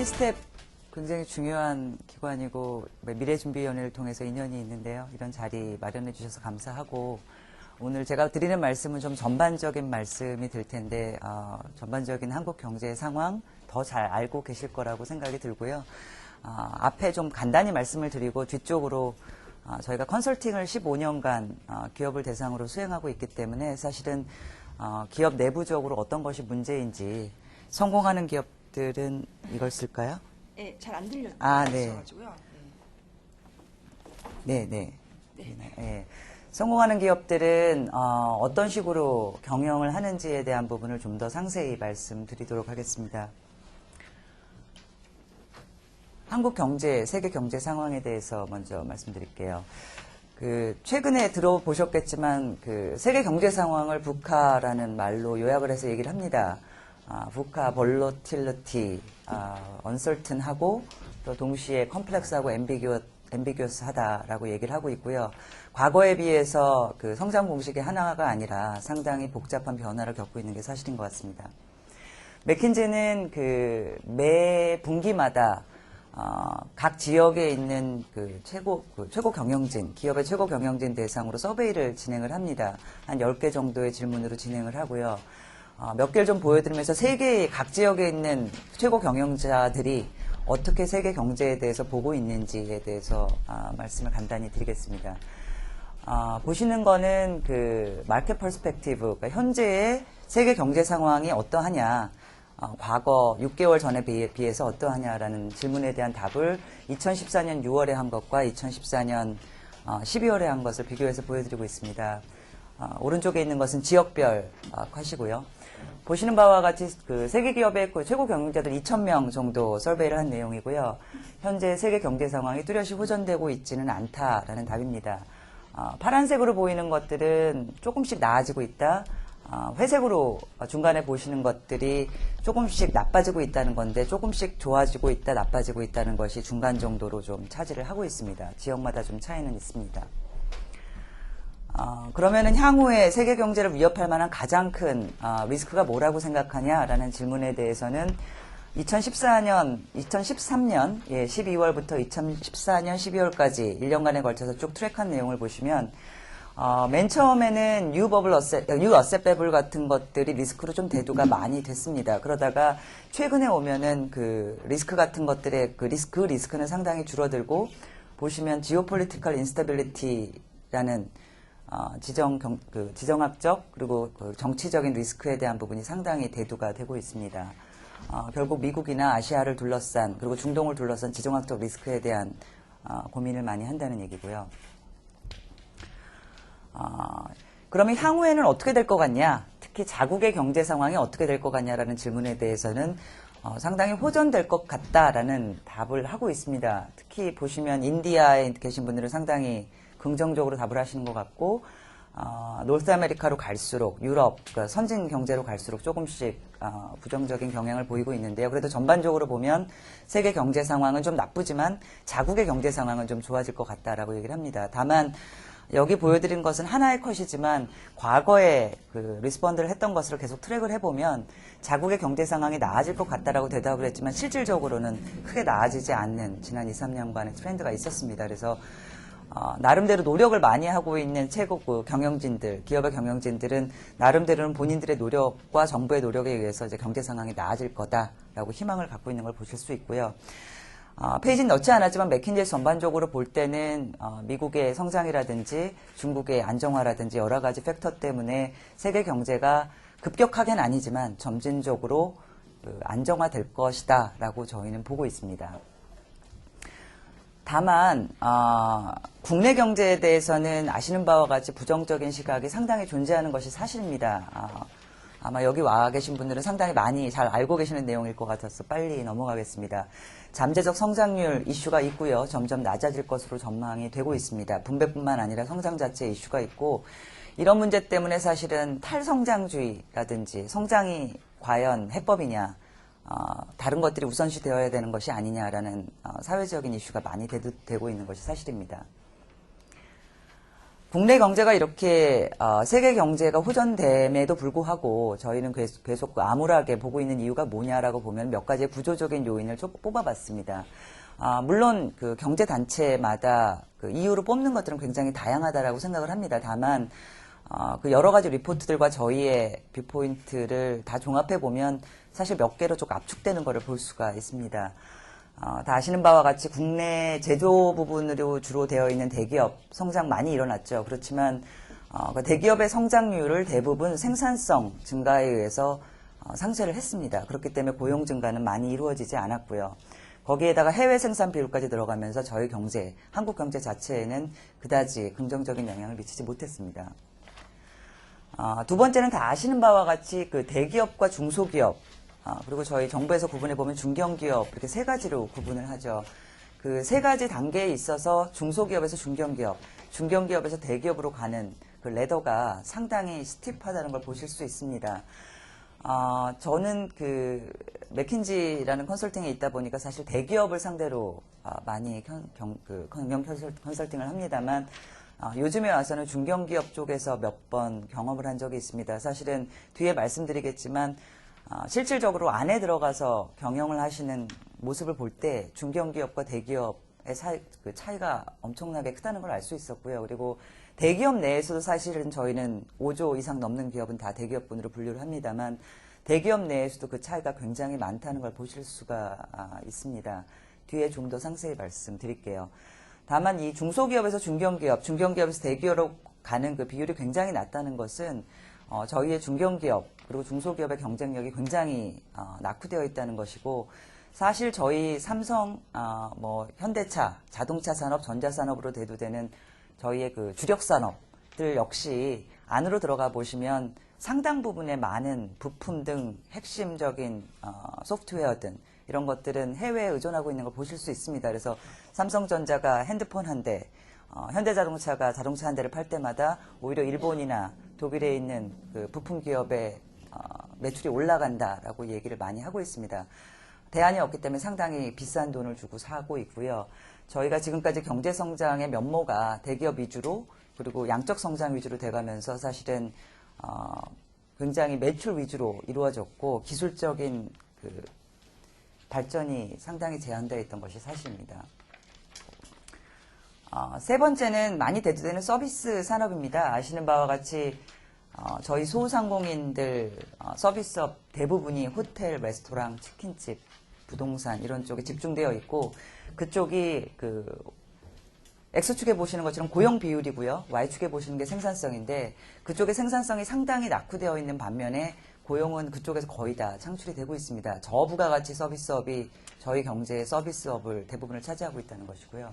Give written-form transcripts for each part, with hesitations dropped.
T스텝 굉장히 중요한 기관이고 미래준비위원회를 통해서 인연이 있는데요. 이런 자리 마련해 주셔서 감사하고 오늘 제가 드리는 말씀은 좀 전반적인 말씀이 될 텐데 전반적인 한국 경제 상황 더 잘 알고 계실 거라고 생각이 들고요. 앞에 좀 간단히 말씀을 드리고 뒤쪽으로 저희가 컨설팅을 15년간 기업을 대상으로 수행하고 있기 때문에 사실은 기업 내부적으로 어떤 것이 문제인지 성공하는 기업들은 이걸 쓸까요? 네, 잘 안 들렸어요. 네. 네. 네. 네. 성공하는 기업들은 어떤 식으로 경영을 하는지에 대한 부분을 좀 더 상세히 말씀드리도록 하겠습니다. 한국 경제, 세계 경제 상황에 대해서 먼저 말씀드릴게요. 최근에 들어보셨겠지만 세계 경제 상황을 VUCA라는 말로 요약을 해서 얘기를 합니다. VUCA, volatility, uncertain하고 또 동시에 complex하고 ambiguous하다라고 얘기를 하고 있고요. 과거에 비해서 성장 공식이 하나가 아니라 상당히 복잡한 변화를 겪고 있는 게 사실인 것 같습니다. 맥킨지는 매 분기마다 각 지역에 있는 최고 경영진, 기업의 최고 경영진 대상으로 서베이를 진행을 합니다. 한 10개 정도의 질문으로 진행을 하고요. 몇 개를 좀 보여드리면서 세계의 각 지역에 있는 최고 경영자들이 어떻게 세계 경제에 대해서 보고 있는지에 대해서 말씀을 간단히 드리겠습니다. 보시는 거는 마켓 퍼스펙티브, 그러니까 현재의 세계 경제 상황이 어떠하냐, 과거 6개월 전에 비해서 어떠하냐라는 질문에 대한 답을 2014년 6월에 한 것과 2014년 12월에 한 것을 비교해서 보여드리고 있습니다. 오른쪽에 있는 것은 지역별 컷이고요. 보시는 바와 같이 세계 기업의 최고 경영자들 2,000명 정도 설베이를 한 내용이고요. 현재 세계 경제 상황이 뚜렷이 호전되고 있지는 않다라는 답입니다. 파란색으로 보이는 것들은 조금씩 나아지고 있다. 회색으로 중간에 보시는 것들이 조금씩 나빠지고 있다는 건데 조금씩 좋아지고 있다, 나빠지고 있다는 것이 중간 정도로 좀 차지를 하고 있습니다. 지역마다 좀 차이는 있습니다. 그러면은 향후에 세계 경제를 위협할 만한 가장 큰 리스크가 뭐라고 생각하냐라는 질문에 대해서는 2013년 12월부터 2014년 12월까지 1년간에 걸쳐서 쭉 트랙한 내용을 보시면 맨 처음에는 뉴 어셋 베블 같은 것들이 리스크로 좀 대두가 많이 됐습니다. 그러다가 최근에 오면은 리스크 같은 것들의 리스크는 상당히 줄어들고 보시면 지오폴리티컬 인스타빌리티라는 지정학적 그리고 정치적인 리스크에 대한 부분이 상당히 대두가 되고 있습니다. 결국 미국이나 아시아를 둘러싼 그리고 중동을 둘러싼 지정학적 리스크에 대한 고민을 많이 한다는 얘기고요. 그러면 향후에는 어떻게 될 것 같냐? 특히 자국의 경제 상황이 어떻게 될 것 같냐라는 질문에 대해서는 상당히 호전될 것 같다라는 답을 하고 있습니다. 특히 보시면 인디아에 계신 분들은 상당히 긍정적으로 답을 하시는 것 같고 노스 아메리카로 갈수록 유럽, 그러니까 선진 경제로 갈수록 조금씩 부정적인 경향을 보이고 있는데요. 그래도 전반적으로 보면 세계 경제 상황은 좀 나쁘지만 자국의 경제 상황은 좀 좋아질 것 같다라고 얘기를 합니다. 다만 여기 보여드린 것은 하나의 컷이지만 과거에 리스폰드를 했던 것을 계속 트랙을 해보면 자국의 경제 상황이 나아질 것 같다라고 대답을 했지만 실질적으로는 크게 나아지지 않는 지난 2, 3년간의 트렌드가 있었습니다. 그래서 나름대로 노력을 많이 하고 있는 최고 경영진들, 기업의 경영진들은 나름대로는 본인들의 노력과 정부의 노력에 의해서 이제 경제 상황이 나아질 거다라고 희망을 갖고 있는 걸 보실 수 있고요. 페이지는 넣지 않았지만 맥킨지 전반적으로 볼 때는 미국의 성장이라든지 중국의 안정화라든지 여러 가지 팩터 때문에 세계 경제가 급격하게는 아니지만 점진적으로 안정화될 것이다 라고 저희는 보고 있습니다. 다만 국내 경제에 대해서는 아시는 바와 같이 부정적인 시각이 상당히 존재하는 것이 사실입니다. 아마 여기 와 계신 분들은 상당히 많이 잘 알고 계시는 내용일 것 같아서 빨리 넘어가겠습니다. 잠재적 성장률 이슈가 있고요. 점점 낮아질 것으로 전망이 되고 있습니다. 분배뿐만 아니라 성장 자체의 이슈가 있고 이런 문제 때문에 사실은 탈성장주의라든지 성장이 과연 해법이냐 다른 것들이 우선시 되어야 되는 것이 아니냐라는 사회적인 이슈가 많이 되고 있는 것이 사실입니다. 국내 경제가 이렇게 세계 경제가 호전됨에도 불구하고 저희는 계속 암울하게 보고 있는 이유가 뭐냐라고 보면 몇 가지의 구조적인 요인을 좀 뽑아봤습니다. 물론 그 경제 단체마다 그 이유로 뽑는 것들은 굉장히 다양하다라고 생각을 합니다. 다만 그 여러 가지 리포트들과 저희의 뷰포인트를 다 종합해 보면 사실 몇 개로 좀 압축되는 것을 볼 수가 있습니다. 다 아시는 바와 같이 국내 제조 부분으로 주로 되어 있는 대기업 성장 많이 일어났죠. 그렇지만 그 대기업의 성장률을 대부분 생산성 증가에 의해서 상쇄를 했습니다. 그렇기 때문에 고용 증가는 많이 이루어지지 않았고요. 거기에다가 해외 생산 비율까지 들어가면서 저희 경제, 한국 경제 자체에는 그다지 긍정적인 영향을 미치지 못했습니다. 두 번째는 다 아시는 바와 같이 그 대기업과 중소기업, 그리고 저희 정부에서 구분해 보면 중견기업 이렇게 세 가지로 구분을 하죠. 그 세 가지 단계에 있어서 중소기업에서 중견기업, 중견기업에서 대기업으로 가는 그 레더가 상당히 스티프하다는 걸 보실 수 있습니다. 저는 그 맥킨지라는 컨설팅에 있다 보니까 사실 대기업을 상대로 많이 경영 컨설팅을 합니다만 요즘에 와서는 중견기업 쪽에서 몇 번 경험을 한 적이 있습니다. 사실은 뒤에 말씀드리겠지만 실질적으로 안에 들어가서 경영을 하시는 모습을 볼 때 중견기업과 대기업의 그 차이가 엄청나게 크다는 걸 알 수 있었고요. 그리고 대기업 내에서도 사실은 저희는 5조 이상 넘는 기업은 다 대기업분으로 분류를 합니다만 대기업 내에서도 그 차이가 굉장히 많다는 걸 보실 수가 있습니다. 뒤에 좀 더 상세히 말씀드릴게요. 다만 이 중소기업에서 중견기업, 중견기업에서 대기업으로 가는 그 비율이 굉장히 낮다는 것은 저희의 중견기업 그리고 중소기업의 경쟁력이 굉장히 낙후되어 있다는 것이고 사실 저희 삼성, 현대차, 자동차 산업, 전자산업으로 대두되는 저희의 그 주력 산업들 역시 안으로 들어가 보시면 상당 부분의 많은 부품 등 핵심적인 소프트웨어 등 이런 것들은 해외에 의존하고 있는 걸 보실 수 있습니다. 그래서 삼성전자가 핸드폰 한 대, 현대자동차가 자동차 한 대를 팔 때마다 오히려 일본이나 독일에 있는 그 부품 기업의 매출이 올라간다라고 얘기를 많이 하고 있습니다. 대안이 없기 때문에 상당히 비싼 돈을 주고 사고 있고요. 저희가 지금까지 경제 성장의 면모가 대기업 위주로 그리고 양적 성장 위주로 돼가면서 사실은 굉장히 매출 위주로 이루어졌고 기술적인 그 발전이 상당히 제한되어 있던 것이 사실입니다. 세 번째는 많이 대두되는 서비스 산업입니다. 아시는 바와 같이 저희 소상공인들 서비스업 대부분이 호텔, 레스토랑, 치킨집, 부동산 이런 쪽에 집중되어 있고 그쪽이 그 X축에 보시는 것처럼 고용 비율이고요. Y축에 보시는 게 생산성인데 그쪽의 생산성이 상당히 낙후되어 있는 반면에 고용은 그쪽에서 거의 다 창출이 되고 있습니다. 저부가가치 서비스업이 저희 경제의 서비스업을 대부분을 차지하고 있다는 것이고요.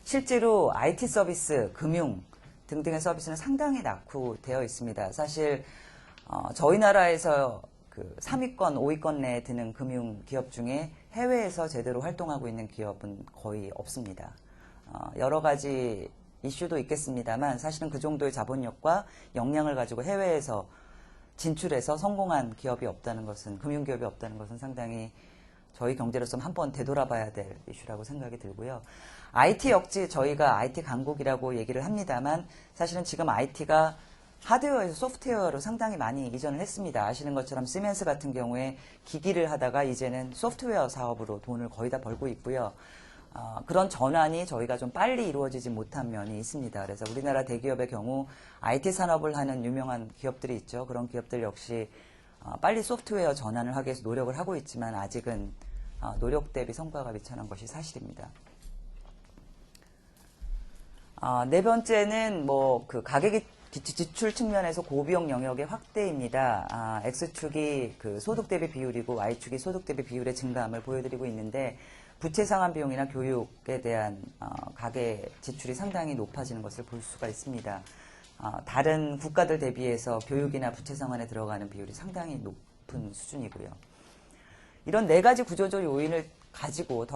실제로 IT 서비스, 금융 등등의 서비스는 상당히 낙후되어 있습니다. 사실 저희 나라에서 그 3위권, 5위권 내에 드는 금융 기업 중에 해외에서 제대로 활동하고 있는 기업은 거의 없습니다. 여러 가지 이슈도 있겠습니다만 사실은 그 정도의 자본력과 역량을 가지고 해외에서 진출해서 성공한 기업이 없다는 것은 금융기업이 없다는 것은 상당히 저희 경제로서는 한번 되돌아봐야 될 이슈라고 생각이 들고요. IT 역시 저희가 IT 강국이라고 얘기를 합니다만 사실은 지금 IT가 하드웨어에서 소프트웨어로 상당히 많이 이전을 했습니다. 아시는 것처럼 시멘스 같은 경우에 기기를 하다가 이제는 소프트웨어 사업으로 돈을 거의 다 벌고 있고요. 그런 전환이 저희가 좀 빨리 이루어지지 못한 면이 있습니다. 그래서 우리나라 대기업의 경우 IT 산업을 하는 유명한 기업들이 있죠. 그런 기업들 역시 빨리 소프트웨어 전환을 하기 위해서 노력을 하고 있지만 아직은 노력 대비 성과가 미천한 것이 사실입니다. 네 번째는 그 가계 지출 측면에서 고비용 영역의 확대입니다. X축이 그 소득 대비 비율이고 Y축이 소득 대비 비율의 증가함을 보여드리고 있는데 부채 상환 비용이나 교육에 대한 가계 지출이 상당히 높아지는 것을 볼 수가 있습니다. 다른 국가들 대비해서 교육이나 부채 상환에 들어가는 비율이 상당히 높은 수준이고요. 이런 네 가지 구조적 요인을 가지고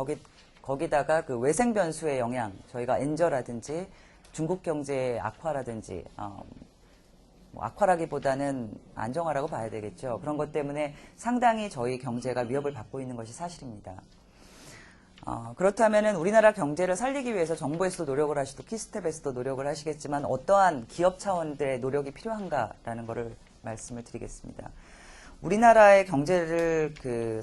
거기다가 그 외생 변수의 영향, 저희가 엔저라든지 중국 경제의 악화라든지 악화라기보다는 안정화라고 봐야 되겠죠. 그런 것 때문에 상당히 저희 경제가 위협을 받고 있는 것이 사실입니다. 그렇다면은 우리나라 경제를 살리기 위해서 정부에서도 노력을 하시고 키스텝에서도 노력을 하시겠지만 어떠한 기업 차원들의 노력이 필요한가라는 것을 말씀을 드리겠습니다. 우리나라의 경제를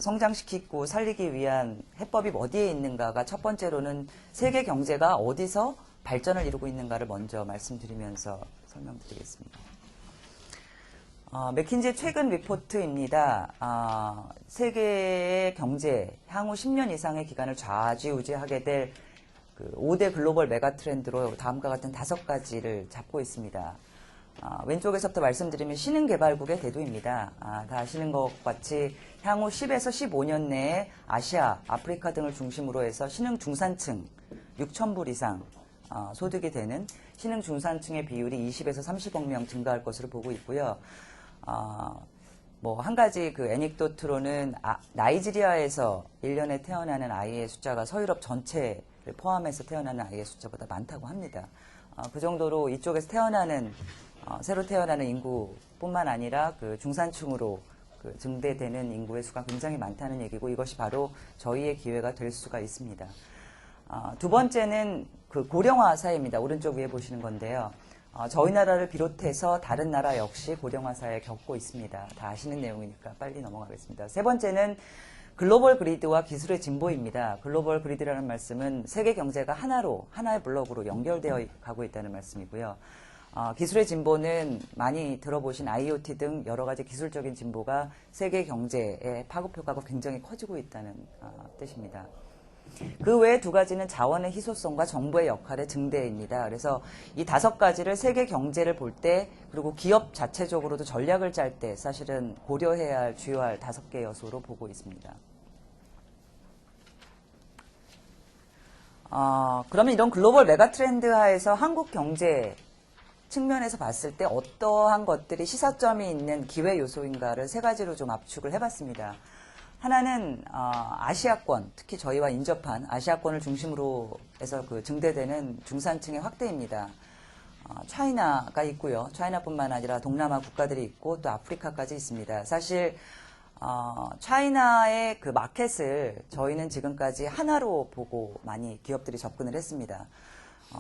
성장시키고 살리기 위한 해법이 어디에 있는가가 첫 번째로는 세계 경제가 어디서 발전을 이루고 있는가를 먼저 말씀드리면서 설명드리겠습니다. 맥킨지 최근 리포트입니다. 세계의 경제, 향후 10년 이상의 기간을 좌지우지하게 될 5대 글로벌 메가 트렌드로 다음과 같은 5가지를 잡고 있습니다. 왼쪽에서부터 말씀드리면 신흥개발국의 대두입니다. 다 아시는 것 같이 향후 10에서 15년 내에 아시아, 아프리카 등을 중심으로 해서 신흥 중산층 6,000불 이상 소득이 되는 신흥 중산층의 비율이 20에서 30억 명 증가할 것으로 보고 있고요. 한 가지 애닉도트로는 나이지리아에서 1년에 태어나는 아이의 숫자가 서유럽 전체를 포함해서 태어나는 아이의 숫자보다 많다고 합니다. 그 정도로 이쪽에서 새로 태어나는 인구뿐만 아니라 중산층으로 증대되는 인구의 수가 굉장히 많다는 얘기고 이것이 바로 저희의 기회가 될 수가 있습니다. 두 번째는 고령화 사회입니다. 오른쪽 위에 보시는 건데요. 저희 나라를 비롯해서 다른 나라 역시 고령화 사회에 겪고 있습니다. 다 아시는 내용이니까 빨리 넘어가겠습니다. 세 번째는 글로벌 그리드와 기술의 진보입니다. 글로벌 그리드라는 말씀은 세계 경제가 하나의 블록으로 연결되어 가고 있다는 말씀이고요. 기술의 진보는 많이 들어보신 IoT 등 여러 가지 기술적인 진보가 세계 경제의 파급효과가 굉장히 커지고 있다는 뜻입니다. 그 외에 두 가지는 자원의 희소성과 정부의 역할의 증대입니다. 그래서 이 5가지를 세계 경제를 볼 때 그리고 기업 자체적으로도 전략을 짤 때 사실은 고려해야 할 주요할 5개 요소로 보고 있습니다. 그러면 이런 글로벌 메가 트렌드 하에서 한국 경제 측면에서 봤을 때 어떠한 것들이 시사점이 있는 기회 요소인가를 3가지로 좀 압축을 해봤습니다. 하나는 아시아권, 특히 저희와 인접한 아시아권을 중심으로 해서 증대되는 중산층의 확대입니다. 차이나가 있고요. 차이나뿐만 아니라 동남아 국가들이 있고 또 아프리카까지 있습니다. 사실 차이나의 마켓을 저희는 지금까지 하나로 보고 많이 기업들이 접근을 했습니다.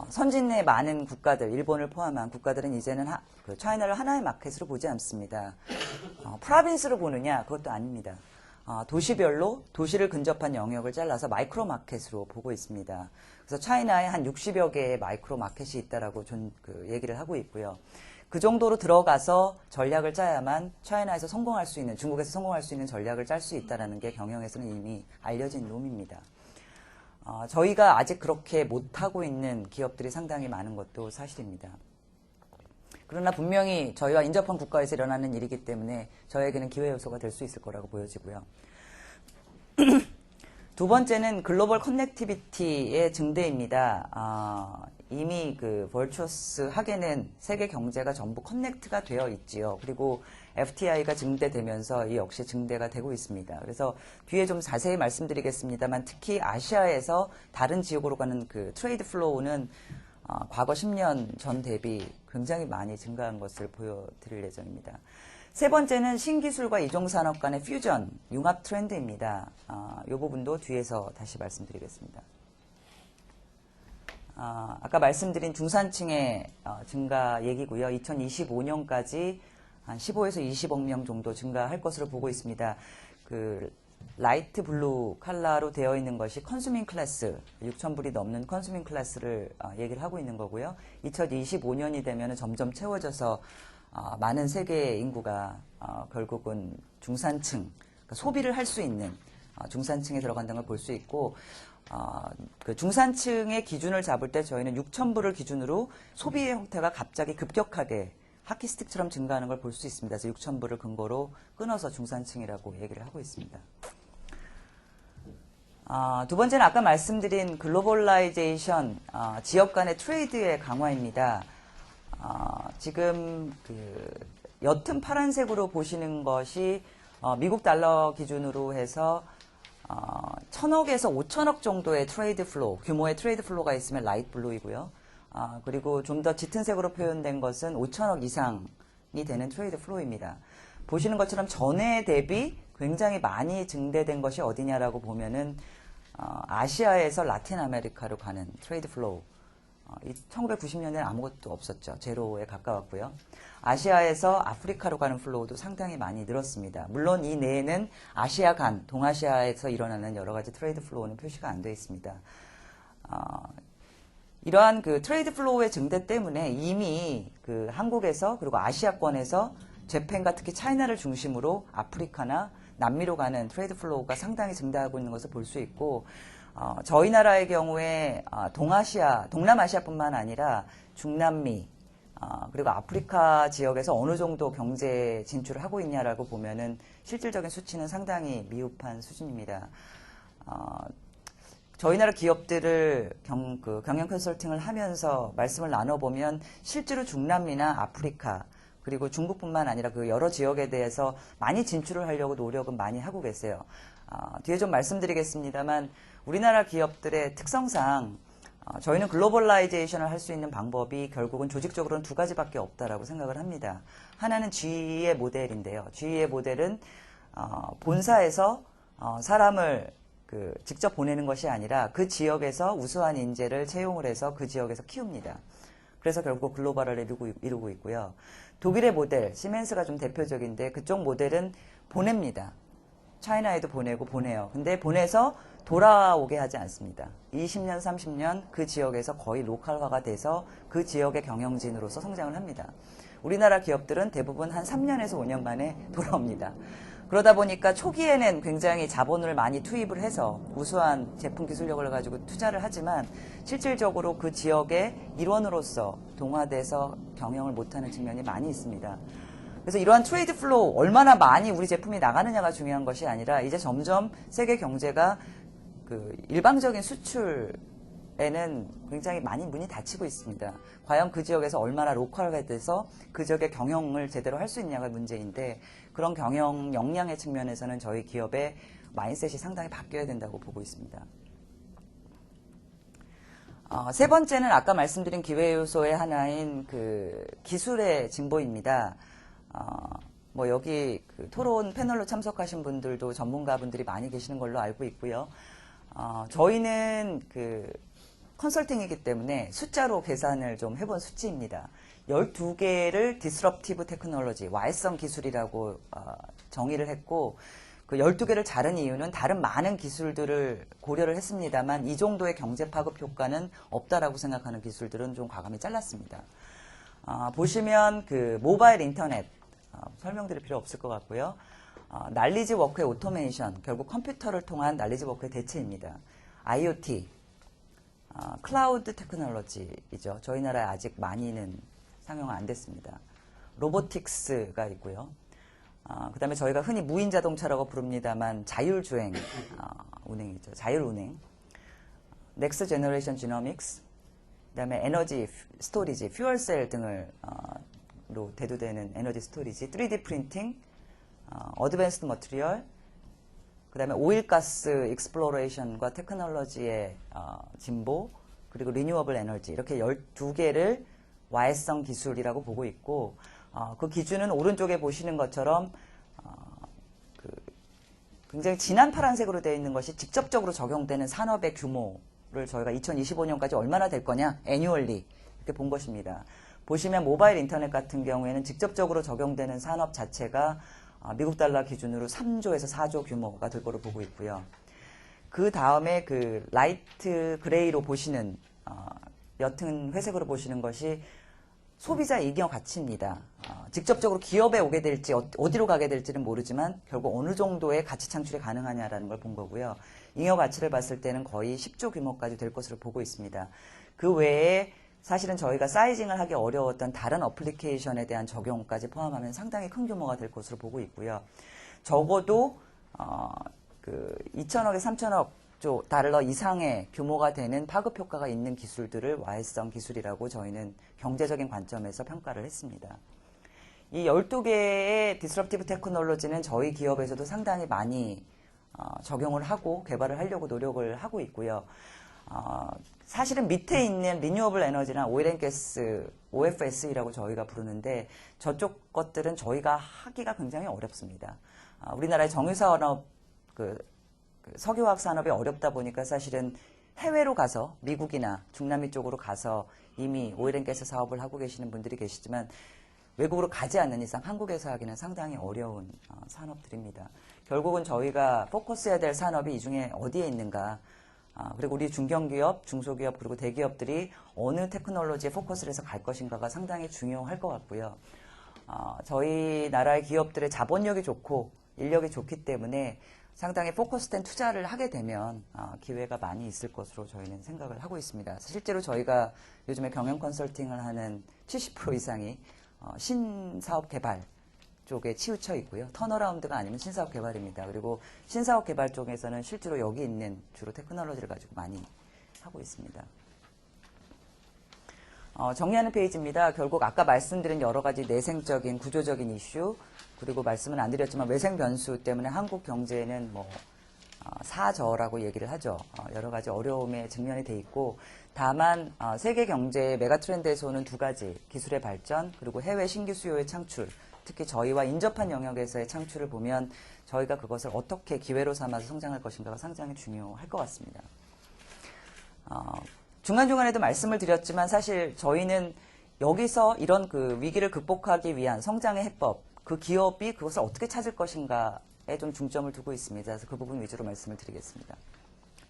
선진 내 많은 국가들, 일본을 포함한 국가들은 이제는 차이나를 하나의 마켓으로 보지 않습니다. 프라빈스로 보느냐? 그것도 아닙니다. 도시별로 도시를 근접한 영역을 잘라서 마이크로 마켓으로 보고 있습니다. 그래서 차이나에 한 60여 개의 마이크로 마켓이 있다라고 얘기를 하고 있고요. 그 정도로 들어가서 전략을 짜야만 차이나에서 성공할 수 있는, 중국에서 성공할 수 있는 전략을 짤 수 있다는 게 경영에서는 이미 알려진 놈입니다. 저희가 아직 그렇게 못하고 있는 기업들이 상당히 많은 것도 사실입니다. 그러나 분명히 저희와 인접한 국가에서 일어나는 일이기 때문에 저에게는 기회 요소가 될 수 있을 거라고 보여지고요. 두 번째는 글로벌 커넥티비티의 증대입니다. 이미 벌추어스하게는 세계 경제가 전부 커넥트가 되어 있지요. 그리고 FTI가 증대되면서 이 역시 증대가 되고 있습니다. 그래서 뒤에 좀 자세히 말씀드리겠습니다만 특히 아시아에서 다른 지역으로 가는 트레이드 플로우는 과거 10년 전 대비 굉장히 많이 증가한 것을 보여드릴 예정입니다. 세 번째는 신기술과 이종산업 간의 퓨전, 융합 트렌드입니다. 이 부분도 뒤에서 다시 말씀드리겠습니다. 아까 말씀드린 중산층의 증가 얘기고요. 2025년까지 한 15에서 20억 명 정도 증가할 것으로 보고 있습니다. 라이트 블루 컬러로 되어 있는 것이 컨슈밍 클래스, 6,000불이 넘는 컨슈밍 클래스를 얘기를 하고 있는 거고요. 2025년이 되면 점점 채워져서 많은 세계의 인구가 결국은 중산층, 그러니까 소비를 할 수 있는 중산층에 들어간다는 걸 볼 수 있고 중산층의 기준을 잡을 때 저희는 6,000불을 기준으로 소비의 형태가 갑자기 급격하게 하키스틱처럼 증가하는 걸 볼 수 있습니다. 그래서 6,000불을 근거로 끊어서 중산층이라고 얘기를 하고 있습니다. 두 번째는 아까 말씀드린 글로벌라이제이션, 지역 간의 트레이드의 강화입니다. 지금 옅은 파란색으로 보시는 것이 미국 달러 기준으로 해서 1,000억에서 5,000억 정도의 트레이드 플로우, 규모의 트레이드 플로우가 있으면 라이트 블루이고요. 그리고 좀 더 짙은 색으로 표현된 것은 5,000억 이상이 되는 트레이드 플로우입니다. 보시는 것처럼 전해 대비 굉장히 많이 증대된 것이 어디냐라고 보면은 아시아에서 라틴 아메리카로 가는 트레이드 플로우. 1990년에는 아무것도 없었죠. 제로에 가까웠고요. 아시아에서 아프리카로 가는 플로우도 상당히 많이 늘었습니다. 물론 이 내에는 아시아 간, 동아시아에서 일어나는 여러 가지 트레이드 플로우는 표시가 안 되어 있습니다. 이러한 그 트레이드 플로우의 증대 때문에 이미 그 한국에서 그리고 아시아권에서 재팬과 특히 차이나를 중심으로 아프리카나 남미로 가는 트레이드 플로우가 상당히 증대하고 있는 것을 볼 수 있고, 저희 나라의 경우에 동아시아, 동남아시아뿐만 아니라 중남미, 그리고 아프리카 지역에서 어느 정도 경제 진출을 하고 있냐라고 보면은 실질적인 수치는 상당히 미흡한 수준입니다. 저희 나라 기업들을 경영 컨설팅을 하면서 말씀을 나눠보면 실제로 중남미나 아프리카 그리고 중국뿐만 아니라 그 여러 지역에 대해서 많이 진출을 하려고 노력은 많이 하고 계세요. 뒤에 좀 말씀드리겠습니다만 우리나라 기업들의 특성상 저희는 글로벌라이제이션을 할 수 있는 방법이 결국은 조직적으로는 두 가지밖에 없다라고 생각을 합니다. 하나는 GE의 모델인데요. GE의 모델은 본사에서 사람을 직접 보내는 것이 아니라 그 지역에서 우수한 인재를 채용을 해서 그 지역에서 키웁니다. 그래서 결국 글로벌을 이루고 있고요. 독일의 모델, 시멘스가 좀 대표적인데 그쪽 모델은 보냅니다. 차이나에도 보내요. 근데 보내서 돌아오게 하지 않습니다. 20년, 30년 그 지역에서 거의 로컬화가 돼서 그 지역의 경영진으로서 성장을 합니다. 우리나라 기업들은 대부분 한 3년에서 5년 만에 돌아옵니다. 그러다 보니까 초기에는 굉장히 자본을 많이 투입을 해서 우수한 제품 기술력을 가지고 투자를 하지만 실질적으로 그 지역의 일원으로서 동화돼서 경영을 못하는 측면이 많이 있습니다. 그래서 이러한 트레이드 플로우, 얼마나 많이 우리 제품이 나가느냐가 중요한 것이 아니라 이제 점점 세계 경제가 일방적인 수출에는 굉장히 많이 문이 닫히고 있습니다. 과연 그 지역에서 얼마나 로컬화돼서 그 지역의 경영을 제대로 할 수 있냐가 문제인데 그런 경영 역량의 측면에서는 저희 기업의 마인셋이 상당히 바뀌어야 된다고 보고 있습니다. 세 번째는 아까 말씀드린 기회 요소의 하나인 기술의 진보입니다. 여기 토론 패널로 참석하신 분들도 전문가분들이 많이 계시는 걸로 알고 있고요. 저희는 컨설팅이기 때문에 숫자로 계산을 좀 해본 수치입니다. 12개를 디스럽티브 테크놀로지, 와해성 기술이라고 정의를 했고 그 12개를 자른 이유는 다른 많은 기술들을 고려를 했습니다만 이 정도의 경제 파급 효과는 없다라고 생각하는 기술들은 좀 과감히 잘랐습니다. 보시면 모바일 인터넷, 설명드릴 필요 없을 것 같고요. 날리지 워크의 오토메이션, 결국 컴퓨터를 통한 날리지 워크의 대체입니다. IoT, 클라우드 테크놀로지이죠. 저희 나라에 아직 많이는 상용화 안 됐습니다. 로보틱스가 있고요. 그 다음에 저희가 흔히 무인 자동차라고 부릅니다만 자율주행 운행이죠. 자율운행. 넥스트 제너레이션 지노믹스, 그 다음에 에너지 스토리지, 퓨얼셀 등으로 대두되는 에너지 스토리지, 3D 프린팅, 어드밴스드 머티리얼, 그 다음에 오일가스 익스플로레이션과 테크놀로지의 진보, 그리고 리뉴어블 에너지, 이렇게 12개를 와해성 기술이라고 보고 있고, 그 기준은 오른쪽에 보시는 것처럼 굉장히 진한 파란색으로 되어 있는 것이 직접적으로 적용되는 산업의 규모를 저희가 2025년까지 얼마나 될 거냐, 애뉴얼리 이렇게 본 것입니다. 보시면 모바일 인터넷 같은 경우에는 직접적으로 적용되는 산업 자체가 미국 달러 기준으로 3조에서 4조 규모가 될 거로 보고 있고요. 그 다음에 라이트 그레이로 보시는 옅은 회색으로 보시는 것이 소비자 이익 가치입니다. 직접적으로 기업에 오게 될지 어디로 가게 될지는 모르지만 결국 어느 정도의 가치 창출이 가능하냐라는 걸 본 거고요. 잉여 가치를 봤을 때는 거의 10조 규모까지 될 것으로 보고 있습니다. 그 외에 사실은 저희가 사이징을 하기 어려웠던 다른 어플리케이션에 대한 적용까지 포함하면 상당히 큰 규모가 될 것으로 보고 있고요. 적어도 2천억에 3천억 달러 이상의 규모가 되는 파급 효과가 있는 기술들을 와해성 기술이라고 저희는 경제적인 관점에서 평가를 했습니다. 이 12개의 디스럽티브 테크놀로지는 저희 기업에서도 상당히 많이 적용을 하고 개발을 하려고 노력을 하고 있고요. 사실은 밑에 있는 리뉴어블 에너지나 오일앤가스, OFS이라고 저희가 부르는데 저쪽 것들은 저희가 하기가 굉장히 어렵습니다. 우리나라의 정유사업 그 석유화학 산업이 어렵다 보니까 사실은 해외로 가서 미국이나 중남미 쪽으로 가서 이미 오일앤가스 사업을 하고 계시는 분들이 계시지만 외국으로 가지 않는 이상 한국에서 하기는 상당히 어려운 산업들입니다. 결국은 저희가 포커스해야 될 산업이 이 중에 어디에 있는가, 그리고 우리 중견기업, 중소기업, 그리고 대기업들이 어느 테크놀로지에 포커스를 해서 갈 것인가가 상당히 중요할 것 같고요. 저희 나라의 기업들의 자본력이 좋고 인력이 좋기 때문에 상당히 포커스된 투자를 하게 되면 기회가 많이 있을 것으로 저희는 생각을 하고 있습니다. 실제로 저희가 요즘에 경영 컨설팅을 하는 70% 이상이 신사업 개발 쪽에 치우쳐 있고요. 턴어라운드가 아니면 신사업 개발입니다. 그리고 신사업 개발 쪽에서는 실제로 여기 있는 주로 테크놀로지를 가지고 많이 하고 있습니다. 정리하는 페이지입니다. 결국 아까 말씀드린 여러 가지 내생적인 구조적인 이슈, 그리고 말씀은 안 드렸지만 외생 변수 때문에 한국 경제는 사저라고 얘기를 하죠. 여러 가지 어려움에 직면이 돼 있고, 다만 세계 경제의 메가 트렌드에서는 두 가지, 기술의 발전 그리고 해외 신규 수요의 창출, 특히 저희와 인접한 영역에서의 창출을 보면 저희가 그것을 어떻게 기회로 삼아서 성장할 것인가가 상당히 중요할 것 같습니다. 중간중간에도 말씀을 드렸지만 사실 저희는 여기서 이런 그 위기를 극복하기 위한 성장의 해법, 그 기업이 그것을 어떻게 찾을 것인가에 좀 중점을 두고 있습니다. 그래서 그 부분 위주로 말씀을 드리겠습니다.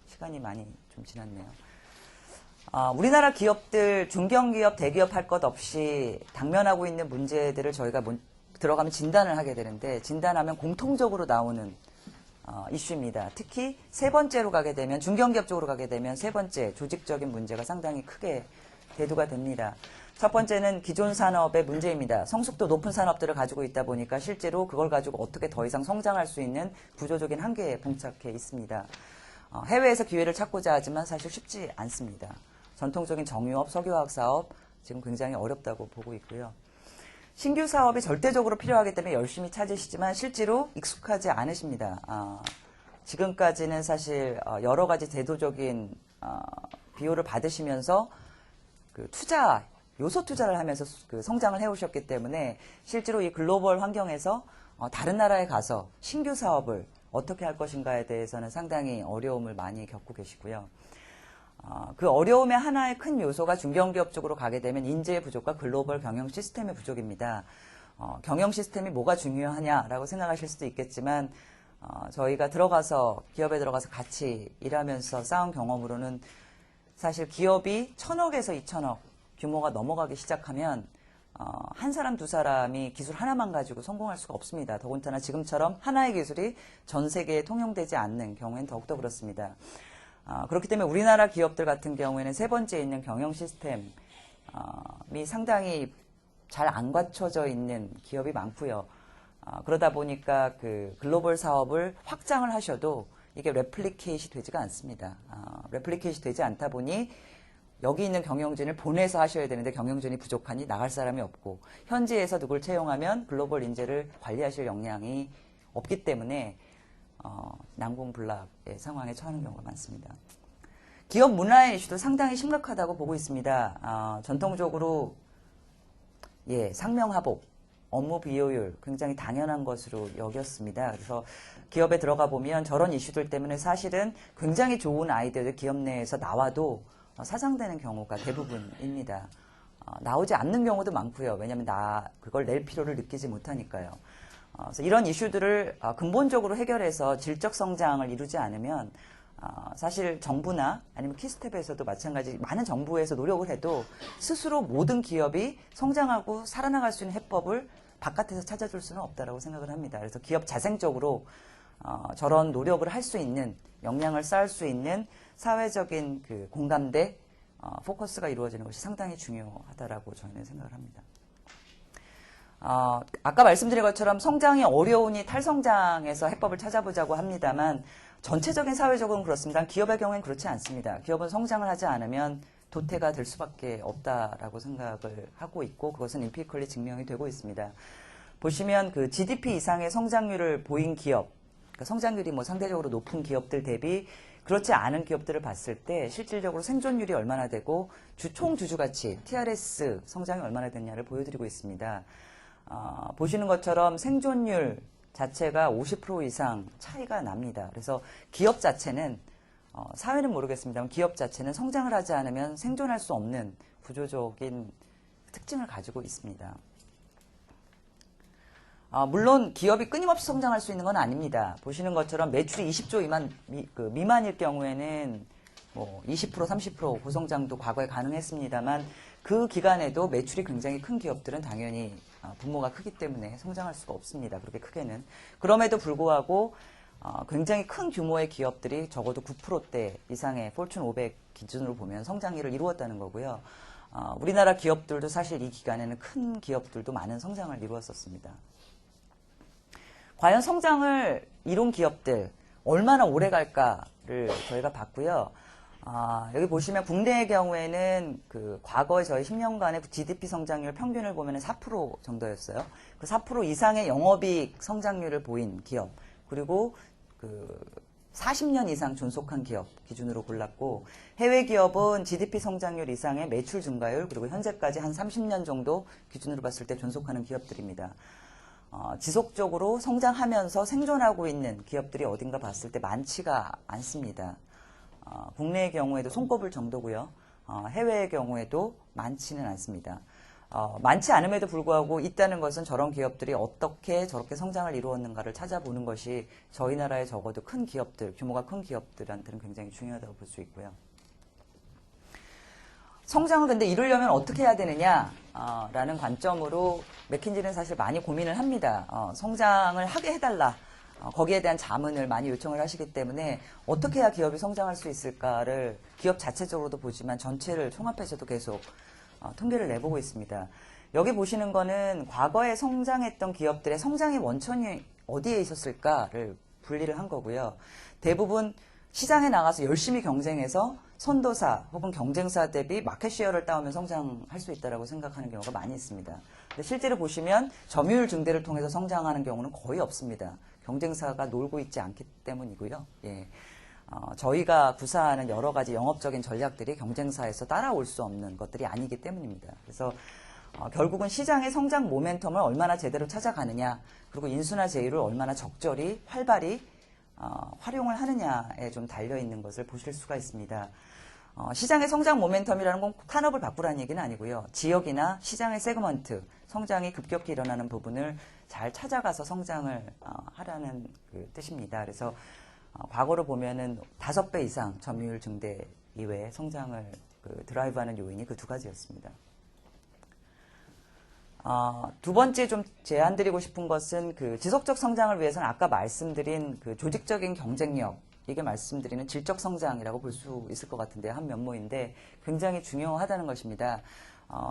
시간이 많이 좀 지났네요. 우리나라 기업들, 중견기업, 대기업 할 것 없이 당면하고 있는 문제들을 저희가 들어가면 진단을 하게 되는데, 진단하면 공통적으로 나오는 이슈입니다. 특히 세 번째로 가게 되면, 중견기업 쪽으로 가게 되면 세 번째 조직적인 문제가 상당히 크게 대두가 됩니다. 첫 번째는 기존 산업의 문제입니다. 성숙도 높은 산업들을 가지고 있다 보니까 실제로 그걸 가지고 어떻게 더 이상 성장할 수 있는 구조적인 한계에 봉착해 있습니다. 해외에서 기회를 찾고자 하지만 사실 쉽지 않습니다. 전통적인 정유업, 석유화학 사업 지금 굉장히 어렵다고 보고 있고요. 신규 사업이 절대적으로 필요하기 때문에 열심히 찾으시지만 실제로 익숙하지 않으십니다. 지금까지는 사실 여러 가지 제도적인 비용을 받으시면서 그 요소 투자를 하면서 그 성장을 해오셨기 때문에 실제로 이 글로벌 환경에서 다른 나라에 가서 신규 사업을 어떻게 할 것인가에 대해서는 상당히 어려움을 많이 겪고 계시고요. 그 어려움의 하나의 큰 요소가 중견기업 쪽으로 가게 되면 인재의 부족과 글로벌 경영 시스템의 부족입니다. 경영 시스템이 뭐가 중요하냐라고 생각하실 수도 있겠지만 저희가 기업에 들어가서 같이 일하면서 쌓은 경험으로는 사실 기업이 1,000억에서 2,000억 규모가 넘어가기 시작하면 한 사람 두 사람이 기술 하나만 가지고 성공할 수가 없습니다. 더군다나 지금처럼 하나의 기술이 전 세계에 통용되지 않는 경우에는 더욱더 그렇습니다. 그렇기 때문에 우리나라 기업들 같은 경우에는 세 번째에 있는 경영 시스템이 상당히 잘 안 갖춰져 있는 기업이 많고요. 그러다 보니까 그 글로벌 사업을 확장을 하셔도 이게 레플리케이트이 되지가 않습니다. 레플리케이트이 되지 않다 보니 여기 있는 경영진을 보내서 하셔야 되는데 경영진이 부족하니 나갈 사람이 없고, 현지에서 누굴 채용하면 글로벌 인재를 관리하실 역량이 없기 때문에 난공불락의 상황에 처하는 경우가 많습니다. 기업 문화의 이슈도 상당히 심각하다고 보고 있습니다. 전통적으로 상명하복, 업무 비효율 굉장히 당연한 것으로 여겼습니다. 그래서 기업에 들어가 보면 저런 이슈들 때문에 사실은 굉장히 좋은 아이디어들 기업 내에서 나와도 사장되는 경우가 대부분입니다. 나오지 않는 경우도 많고요. 왜냐하면 그걸 낼 필요를 느끼지 못하니까요. 그래서 이런 이슈들을 근본적으로 해결해서 질적 성장을 이루지 않으면 사실 정부나 아니면 키스텝에서도 마찬가지, 많은 정부에서 노력을 해도 스스로 모든 기업이 성장하고 살아나갈 수 있는 해법을 바깥에서 찾아줄 수는 없다라고 생각을 합니다. 그래서 기업 자생적으로 저런 노력을 할 수 있는, 역량을 쌓을 수 있는 사회적인 그 공감대, 포커스가 이루어지는 것이 상당히 중요하다라고 저희는 생각을 합니다. 아까 말씀드린 것처럼 성장이 어려우니 탈성장에서 해법을 찾아보자고 합니다만 전체적인 사회적으로는 그렇습니다. 기업의 경우에는 그렇지 않습니다. 기업은 성장을 하지 않으면 도태가 될 수밖에 없다라고 생각을 하고 있고, 그것은 임피컬리 증명이 되고 있습니다. 보시면 그 GDP 이상의 성장률을 보인 기업, 그러니까 성장률이 상대적으로 높은 기업들 대비 그렇지 않은 기업들을 봤을 때 실질적으로 생존율이 얼마나 되고 총 주주가치, TRS 성장이 얼마나 됐냐를 보여드리고 있습니다. 보시는 것처럼 생존율 자체가 50% 이상 차이가 납니다. 그래서 기업 자체는 사회는 모르겠습니다만 기업 자체는 성장을 하지 않으면 생존할 수 없는 구조적인 특징을 가지고 있습니다. 물론 기업이 끊임없이 성장할 수 있는 건 아닙니다. 보시는 것처럼 매출이 20조 미만일 경우에는 뭐 20%, 30% 고성장도 과거에 가능했습니다만 그 기간에도 매출이 굉장히 큰 기업들은 당연히 분모가 크기 때문에 성장할 수가 없습니다. 그렇게 크게는. 그럼에도 불구하고 굉장히 큰 규모의 기업들이 적어도 9%대 이상의 폴춘 500 기준으로 보면 성장률을 이루었다는 거고요. 우리나라 기업들도 사실 이 기간에는 큰 기업들도 많은 성장을 이루었었습니다. 과연 성장을 이룬 기업들 얼마나 오래 갈까를 저희가 봤고요. 여기 보시면 국내의 경우에는 그 과거에 저희 10년간의 GDP 성장률 평균을 보면 4% 정도였어요. 그 4% 이상의 영업이익 성장률을 보인 기업, 그리고 그 40년 이상 존속한 기업 기준으로 골랐고, 해외 기업은 GDP 성장률 이상의 매출 증가율, 그리고 현재까지 한 30년 정도 기준으로 봤을 때 존속하는 기업들입니다. 지속적으로 성장하면서 생존하고 있는 기업들이 어딘가 봤을 때 많지가 않습니다. 국내의 경우에도 손꼽을 정도고요. 해외의 경우에도 많지는 않습니다. 많지 않음에도 불구하고 있다는 것은 저런 기업들이 어떻게 저렇게 성장을 이루었는가를 찾아보는 것이 저희 나라의 적어도 큰 기업들, 규모가 큰 기업들한테는 굉장히 중요하다고 볼 수 있고요. 성장을 근데 이루려면 어떻게 해야 되느냐 라는 관점으로 맥킨지는 사실 많이 고민을 합니다. 성장을 하게 해달라. 거기에 대한 자문을 많이 요청을 하시기 때문에 어떻게 해야 기업이 성장할 수 있을까를 기업 자체적으로도 보지만 전체를 총합해서도 계속 통계를 내보고 있습니다. 여기 보시는 거는 과거에 성장했던 기업들의 성장의 원천이 어디에 있었을까를 분리를 한 거고요. 대부분 시장에 나가서 열심히 경쟁해서 선도사 혹은 경쟁사 대비 마켓쉐어를 따오면 성장할 수 있다고 생각하는 경우가 많이 있습니다. 근데 실제로 보시면 점유율 증대를 통해서 성장하는 경우는 거의 없습니다. 경쟁사가 놀고 있지 않기 때문이고요. 예. 저희가 구사하는 여러 가지 영업적인 전략들이 경쟁사에서 따라올 수 없는 것들이 아니기 때문입니다. 그래서 결국은 시장의 성장 모멘텀을 얼마나 제대로 찾아가느냐, 그리고 인수나 제휴를 얼마나 적절히 활발히 활용을 하느냐에 좀 달려있는 것을 보실 수가 있습니다. 시장의 성장 모멘텀이라는 건 탄업을 바꾸라는 얘기는 아니고요. 지역이나 시장의 세그먼트, 성장이 급격히 일어나는 부분을 잘 찾아가서 성장을 하라는 그 뜻입니다. 그래서 과거로 보면은 5배 이상 점유율 증대 이외에 성장을 드라이브하는 요인이 그 두 가지였습니다. 두 번째 좀 제안드리고 싶은 것은 그 지속적 성장을 위해서는 아까 말씀드린 그 조직적인 경쟁력, 이게 말씀드리는 질적 성장이라고 볼 수 있을 것 같은데 한 면모인데 굉장히 중요하다는 것입니다.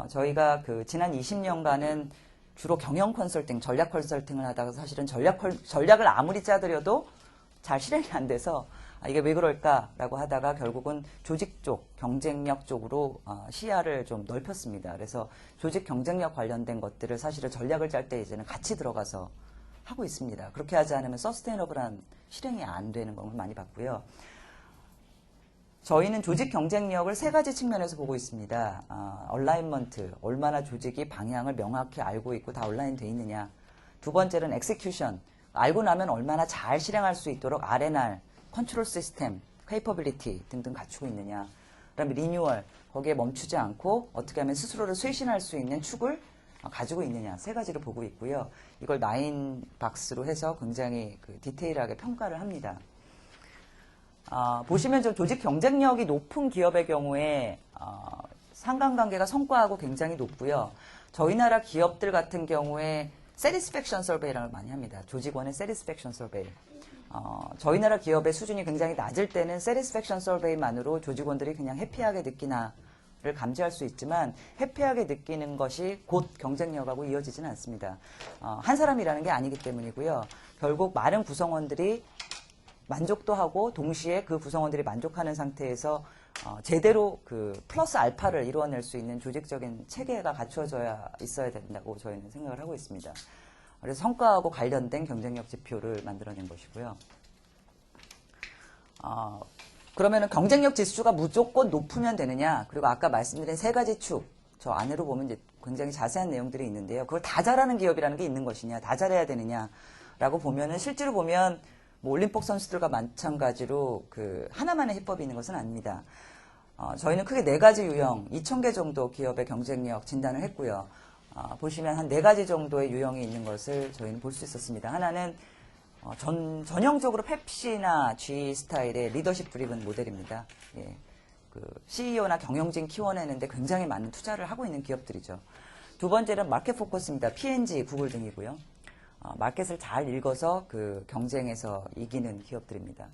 저희가 그 지난 20년간은 주로 경영 컨설팅, 전략 컨설팅을 하다가 사실은 전략을 아무리 짜드려도 잘 실행이 안 돼서 이게 왜 그럴까라고 하다가 결국은 조직 쪽, 경쟁력 쪽으로 시야를 좀 넓혔습니다. 그래서 조직 경쟁력 관련된 것들을 사실은 전략을 짤 때 이제는 같이 들어가서 하고 있습니다. 그렇게 하지 않으면 서스테이너블한 실행이 안 되는 걸 많이 봤고요. 저희는 조직 경쟁력을 3가지 측면에서 보고 있습니다. 얼라인먼트, 얼마나 조직이 방향을 명확히 알고 있고 다 얼라인 돼 있느냐. 두 번째는 엑세큐션, 알고 나면 얼마나 잘 실행할 수 있도록 R&R, 컨트롤 시스템, 케이퍼빌리티 등등 갖추고 있느냐. 그다음에 리뉴얼, 거기에 멈추지 않고 어떻게 하면 스스로를 쇄신할 수 있는 축을 가지고 있느냐. 3가지를 보고 있고요. 이걸 9박스로 해서 굉장히 디테일하게 평가를 합니다. 보시면 좀 조직 경쟁력이 높은 기업의 경우에 상관관계가 성과하고 굉장히 높고요. 저희 나라 기업들 같은 경우에 세티스팩션 서베이라는 걸 많이 합니다. 조직원의 세티스팩션 서베이. 저희 나라 기업의 수준이 굉장히 낮을 때는 세티스팩션 서베이만으로 조직원들이 그냥 해피하게 느끼나를 감지할 수 있지만 해피하게 느끼는 것이 곧 경쟁력하고 이어지지는 않습니다. 한 사람이라는 게 아니기 때문이고요. 결국 많은 구성원들이 만족도 하고 동시에 그 구성원들이 만족하는 상태에서 제대로 그 플러스 알파를 이루어낼 수 있는 조직적인 체계가 갖추어져야 있어야 된다고 저희는 생각을 하고 있습니다. 그래서 성과하고 관련된 경쟁력 지표를 만들어낸 것이고요. 그러면은 경쟁력 지수가 무조건 높으면 되느냐? 그리고 아까 말씀드린 3가지 축, 저 안으로 보면 이제 굉장히 자세한 내용들이 있는데요. 그걸 다 잘하는 기업이라는 게 있는 것이냐? 다 잘해야 되느냐? 라고 보면은 실제로 보면 뭐 올림픽 선수들과 마찬가지로 그 하나만의 해법이 있는 것은 아닙니다. 저희는 크게 4가지 유형, 2,000개 정도 기업의 경쟁력 진단을 했고요. 보시면 한 4가지 정도의 유형이 있는 것을 저희는 볼 수 있었습니다. 하나는 전형적으로 펩시나 G 스타일의 리더십 드리븐 모델입니다. 예, 그 CEO나 경영진 키워내는데 굉장히 많은 투자를 하고 있는 기업들이죠. 두 번째는 마켓 포커스입니다. P&G, 구글 등이고요. 마켓을 잘 읽어서 그 경쟁에서 이기는 기업들입니다.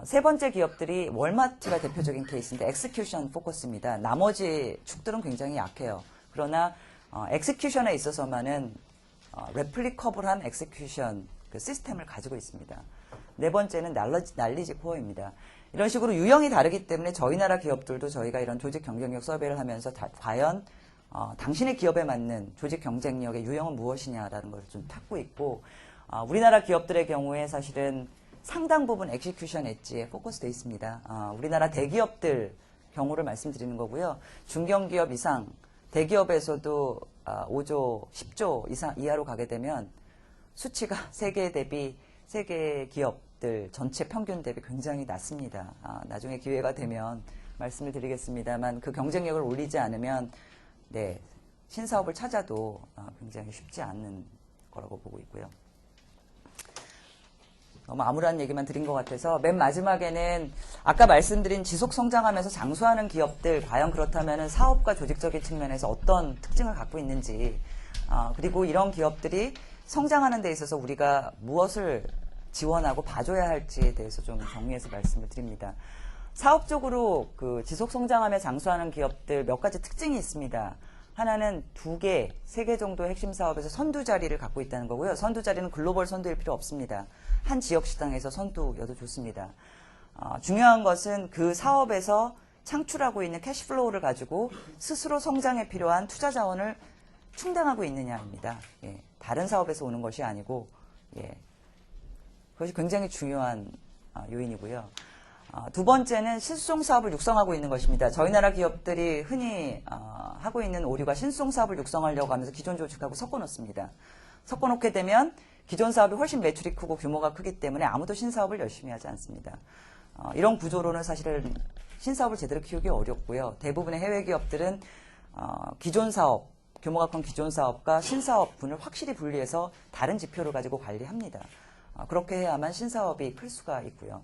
세 번째 기업들이 월마트가 대표적인 케이스인데 엑스큐션 포커스입니다. 나머지 축들은 굉장히 약해요. 그러나 엑스큐션에 있어서만은 레플리커블한 엑스큐션 그 시스템을 가지고 있습니다. 네 번째는 날리지 코어입니다. 이런 식으로 유형이 다르기 때문에 저희 나라 기업들도 저희가 이런 조직 경쟁력 서베이를 하면서 과연 당신의 기업에 맞는 조직 경쟁력의 유형은 무엇이냐라는 걸 좀 찾고 있고 우리나라 기업들의 경우에 사실은 상당 부분 엑시큐션 엣지에 포커스되어 있습니다. 우리나라 대기업들 경우를 말씀드리는 거고요. 중견기업 이상, 대기업에서도 5조, 10조 이하로 가게 되면 수치가 세계 기업들 전체 평균 대비 굉장히 낮습니다. 나중에 기회가 되면 말씀을 드리겠습니다만 그 경쟁력을 올리지 않으면 네, 신사업을 찾아도 굉장히 쉽지 않은 거라고 보고 있고요. 너무 암울한 얘기만 드린 것 같아서 맨 마지막에는 아까 말씀드린 지속 성장하면서 장수하는 기업들 과연 그렇다면 사업과 조직적인 측면에서 어떤 특징을 갖고 있는지 그리고 이런 기업들이 성장하는 데 있어서 우리가 무엇을 지원하고 봐줘야 할지에 대해서 좀 정리해서 말씀을 드립니다. 사업적으로 그 지속 성장하며 장수하는 기업들 몇 가지 특징이 있습니다. 하나는 2개, 3개 정도의 핵심 사업에서 선두 자리를 갖고 있다는 거고요. 선두 자리는 글로벌 선두일 필요 없습니다. 한 지역 시장에서 선두여도 좋습니다. 중요한 것은 그 사업에서 창출하고 있는 캐시플로우를 가지고 스스로 성장에 필요한 투자 자원을 충당하고 있느냐입니다. 예, 다른 사업에서 오는 것이 아니고 그것이 굉장히 중요한 요인이고요. 두 번째는 신수종 사업을 육성하고 있는 것입니다. 저희 나라 기업들이 흔히 하고 있는 오류가 신수종 사업을 육성하려고 하면서 기존 조직하고 섞어놓습니다. 섞어놓게 되면 기존 사업이 훨씬 매출이 크고 규모가 크기 때문에 아무도 신사업을 열심히 하지 않습니다. 이런 구조로는 사실은 신사업을 제대로 키우기 어렵고요. 대부분의 해외 기업들은 기존 사업, 규모가 큰 기존 사업과 신사업분을 확실히 분리해서 다른 지표를 가지고 관리합니다. 그렇게 해야만 신사업이 클 수가 있고요.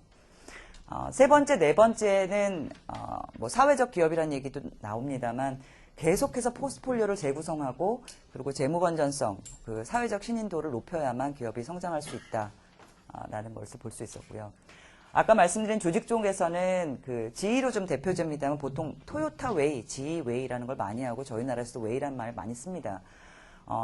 세 번째, 네 번째는 뭐 사회적 기업이라는 얘기도 나옵니다만 계속해서 포스트폴리오를 재구성하고 그리고 재무 건전성, 그 사회적 신인도를 높여야만 기업이 성장할 수 있다라는 것을 볼 수 있었고요. 아까 말씀드린 조직 쪽에서는 그 GE로 좀 대표적입니다만 보통 토요타 웨이, GE 웨이라는 걸 많이 하고 저희 나라에서도 웨이라는 말 많이 씁니다.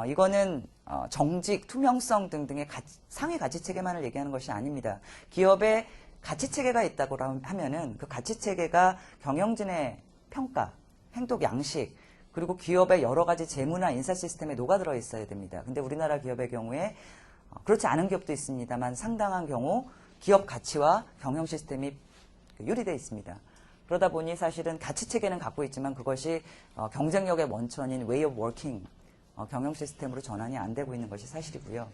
이거는 정직, 투명성 등등의 상위 가치 체계만을 얘기하는 것이 아닙니다. 기업의 가치 체계가 있다고 하면은 그 가치 체계가 경영진의 평가, 행동 양식, 그리고 기업의 여러 가지 재무나 인사 시스템에 녹아들어 있어야 됩니다. 근데 우리나라 기업의 경우에 그렇지 않은 기업도 있습니다만 상당한 경우 기업 가치와 경영 시스템이 유리되어 있습니다. 그러다 보니 사실은 가치 체계는 갖고 있지만 그것이 경쟁력의 원천인 way of working, 경영 시스템으로 전환이 안 되고 있는 것이 사실이고요.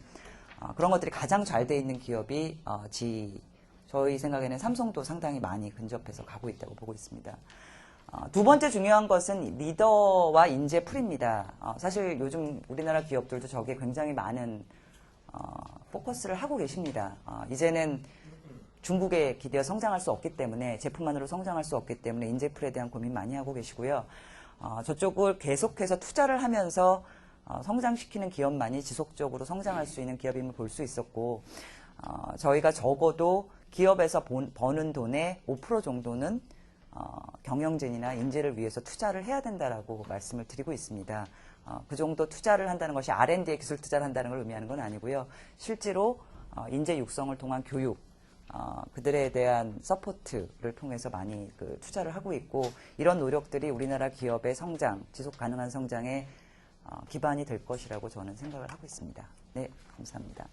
그런 것들이 가장 잘 돼 있는 기업이 저희 생각에는 삼성도 상당히 많이 근접해서 가고 있다고 보고 있습니다. 두 번째 중요한 것은 리더와 인재 풀입니다. 사실 요즘 우리나라 기업들도 저기에 굉장히 많은 포커스를 하고 계십니다. 이제는 중국에 기대어 성장할 수 없기 때문에 제품만으로 성장할 수 없기 때문에 인재풀에 대한 고민 많이 하고 계시고요. 저쪽을 계속해서 투자를 하면서 성장시키는 기업만이 지속적으로 성장할 수 있는 기업임을 볼 수 있었고 저희가 적어도 기업에서 버는 돈의 5% 정도는 경영진이나 인재를 위해서 투자를 해야 된다라고 말씀을 드리고 있습니다. 그 정도 투자를 한다는 것이 R&D에 기술 투자를 한다는 걸 의미하는 건 아니고요. 실제로 인재 육성을 통한 교육, 그들에 대한 서포트를 통해서 많이 투자를 하고 있고 이런 노력들이 우리나라 기업의 성장, 지속 가능한 성장의 기반이 될 것이라고 저는 생각을 하고 있습니다. 네, 감사합니다.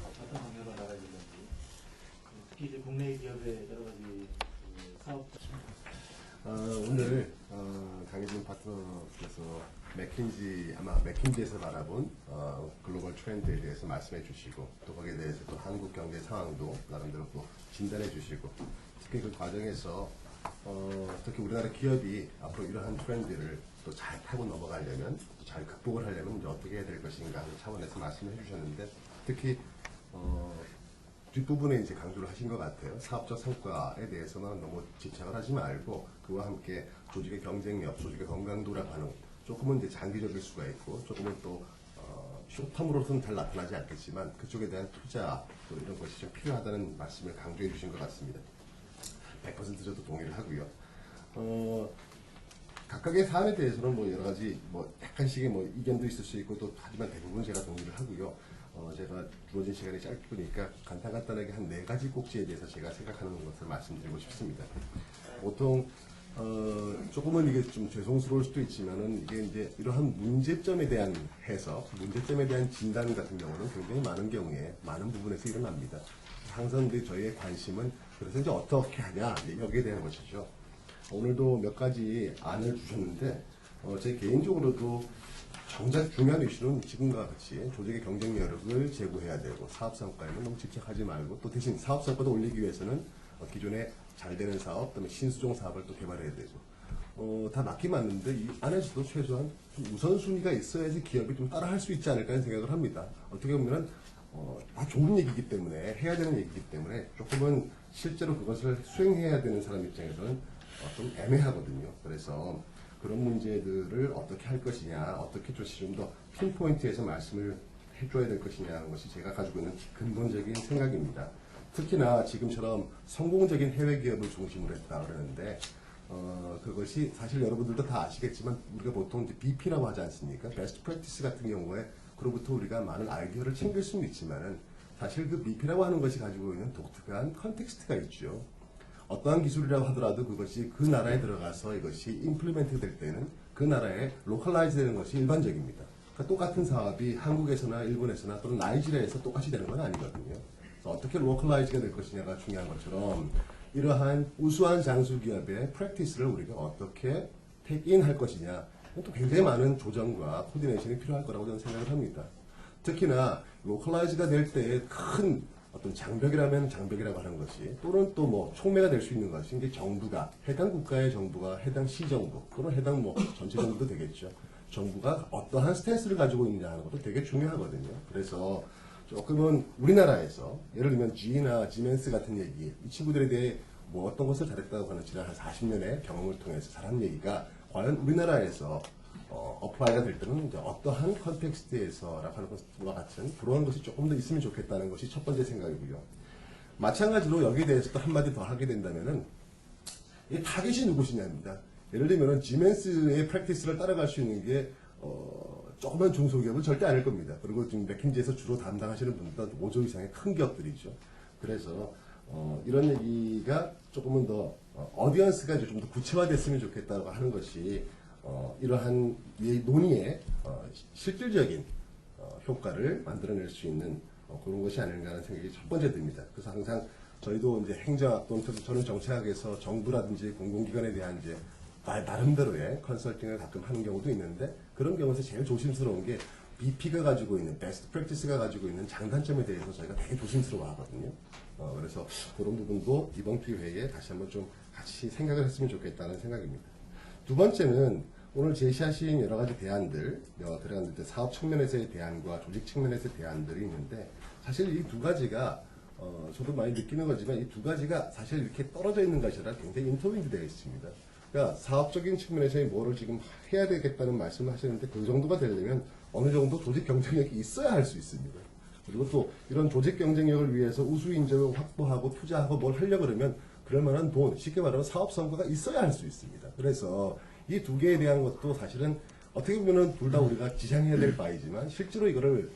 어떤 방향으로 나가야 될지 특히 이제 국내 기업의 여러 가지 그 사업. 오늘 강혜진 파트너께서 아마 맥킨지에서 바라본 글로벌 트렌드에 대해서 말씀해 주시고 또 거기에 대해서 또 한국 경제 상황도 나름대로 또 진단해 주시고 특히 그 과정에서 특히 우리나라 기업이 앞으로 이러한 트렌드를 또 잘 타고 넘어가려면 또 잘 극복을 하려면 이제 어떻게 해야 될 것인가 하는 차원에서 말씀을 해주셨는데 특히 뒷부분에 이제 강조를 하신 것 같아요. 사업적 성과에 대해서만 너무 집착을 하지 말고 그와 함께 조직의 경쟁력, 조직의 건강도라고 하는 조금은 이제 장기적일 수가 있고 조금은 또 쇼텀으로서는 잘 나타나지 않겠지만 그쪽에 대한 투자 또 이런 것이 좀 필요하다는 말씀을 강조해 주신 것 같습니다. 100% 저도 동의를 하고요. 각각의 사안에 대해서는 뭐 여러 가지 뭐 약간씩의 뭐 이견도 있을 수 있고 또 하지만 대부분 제가 동의를 하고요. 제가 주어진 시간이 짧으니까 간단하게 한 4가지 꼭지에 대해서 제가 생각하는 것을 말씀드리고 싶습니다. 보통 조금은 이게 좀 죄송스러울 수도 있지만은 이게 이제 이러한 문제점에 대한 해석, 문제점에 대한 진단 같은 경우는 굉장히 많은 경우에 많은 부분에서 일어납니다. 항상 저희의 관심은 그래서 이제 어떻게 하냐 여기에 대한 것이죠. 오늘도 몇 가지 안을 주셨는데 제 개인적으로도 정작 중요한 이슈는 지금과 같이 조직의 경쟁력을 제고해야 되고 사업 성과에는 너무 집착하지 말고 또 대신 사업 성과도 올리기 위해서는 기존에 잘 되는 사업, 그다음에 신수종 사업을 또 개발해야 되고 다 맞긴 맞는데 이 안에서도 최소한 좀 우선순위가 있어야지 기업이 좀 따라할 수 있지 않을까 하는 생각을 합니다. 어떻게 보면은 다 좋은 얘기이기 때문에 해야 되는 얘기이기 때문에 조금은 실제로 그것을 수행해야 되는 사람 입장에서는 좀 애매하거든요. 그래서 그런 문제들을 어떻게 할 것이냐, 어떻게 좀 더 핀포인트에서 말씀을 해줘야 될 것이냐 하는 것이 제가 가지고 있는 근본적인 생각입니다. 특히나 지금처럼 성공적인 해외 기업을 중심으로 했다 그러는데 그것이 사실 여러분들도 다 아시겠지만 우리가 보통 이제 BP라고 하지 않습니까? 베스트 프랙티스 같은 경우에 그로부터 우리가 많은 아이디어를 챙길 수는 있지만은 사실 그 BP라고 하는 것이 가지고 있는 독특한 컨텍스트가 있죠. 어떠한 기술이라고 하더라도 그것이 그 나라에 들어가서 이것이 임플리멘트 될 때는 그 나라에 로컬라이즈 되는 것이 일반적입니다. 그러니까 똑같은 사업이 한국에서나 일본에서나 또는 나이지리아에서 똑같이 되는 건 아니거든요. 그래서 어떻게 로컬라이즈가 될 것이냐가 중요한 것처럼 이러한 우수한 장수 기업의 프랙티스를 우리가 어떻게 테이크인 할 것이냐 또 굉장히 많은 조정과 코디네이션이 필요할 거라고 저는 생각을 합니다. 특히나 로컬라이즈가 될 때의 큰 어떤 장벽이라면 장벽이라고 하는 것이 또는 또 뭐 촉매가 될 수 있는 것이 이제 정부가 해당 국가의 정부가 해당 시정부 또는 해당 뭐 전체 정부도 되겠죠. 정부가 어떠한 스탠스를 가지고 있느냐 하는 것도 되게 중요하거든요. 그래서 조금은 우리나라에서 예를 들면 G나 지멘스 같은 얘기 이 친구들에 대해 뭐 어떤 것을 잘했다고 하는 지난 한 40년의 경험을 통해서 잘한 얘기가 과연 우리나라에서 어플라이가 될 때는 이제 어떠한 컨텍스트에서라고 하는 것과 같은 그러한 것이 조금 더 있으면 좋겠다는 것이 첫 번째 생각이고요. 마찬가지로 여기에 대해서 또 한마디 더 하게 된다면은 이 타깃이 누구시냐입니다. 예를 들면은 지멘스의 프랙티스를 따라갈 수 있는 게 조그만 중소기업은 절대 아닐 겁니다. 그리고 지금 맥킨지에서 주로 담당하시는 분들은 5조 이상의 큰 기업들이죠. 그래서 이런 얘기가 조금은 더 어디언스가 좀 더 구체화됐으면 좋겠다고 하는 것이 이러한 논의의 실질적인 효과를 만들어낼 수 있는 그런 것이 아닌가 하는 생각이 첫 번째 듭니다. 그래서 항상 저희도 이제 행정학 또는 저는 정치학에서 정부라든지 공공기관에 대한 이제 나름대로의 컨설팅을 가끔 하는 경우도 있는데 그런 경우에서 제일 조심스러운 게 BP가 가지고 있는 베스트 프랙티스가 가지고 있는 장단점에 대해서 저희가 되게 조심스러워 하거든요. 그래서 그런 부분도 이번 기회에 다시 한번 좀 같이 생각을 했으면 좋겠다는 생각입니다. 두 번째는 오늘 제시하신 여러 가지 대안들, 사업 측면에서의 대안과 조직 측면에서의 대안들이 있는데 사실 이 두 가지가 저도 많이 느끼는 거지만 이 두 가지가 사실 이렇게 떨어져 있는 것이 아니라 굉장히 인터윈드 되어 있습니다. 그러니까 사업적인 측면에서의 뭐를 지금 해야 되겠다는 말씀을 하시는데 그 정도가 되려면 어느 정도 조직 경쟁력이 있어야 할 수 있습니다. 그리고 또 이런 조직 경쟁력을 위해서 우수 인재를 확보하고 투자하고 뭘 하려고 그러면 그럴 만한 돈, 쉽게 말하면 사업 성과가 있어야 할 수 있습니다. 그래서 이 두 개에 대한 것도 사실은 어떻게 보면은 둘 다 우리가 지향해야 될 바이지만 실제로 이거를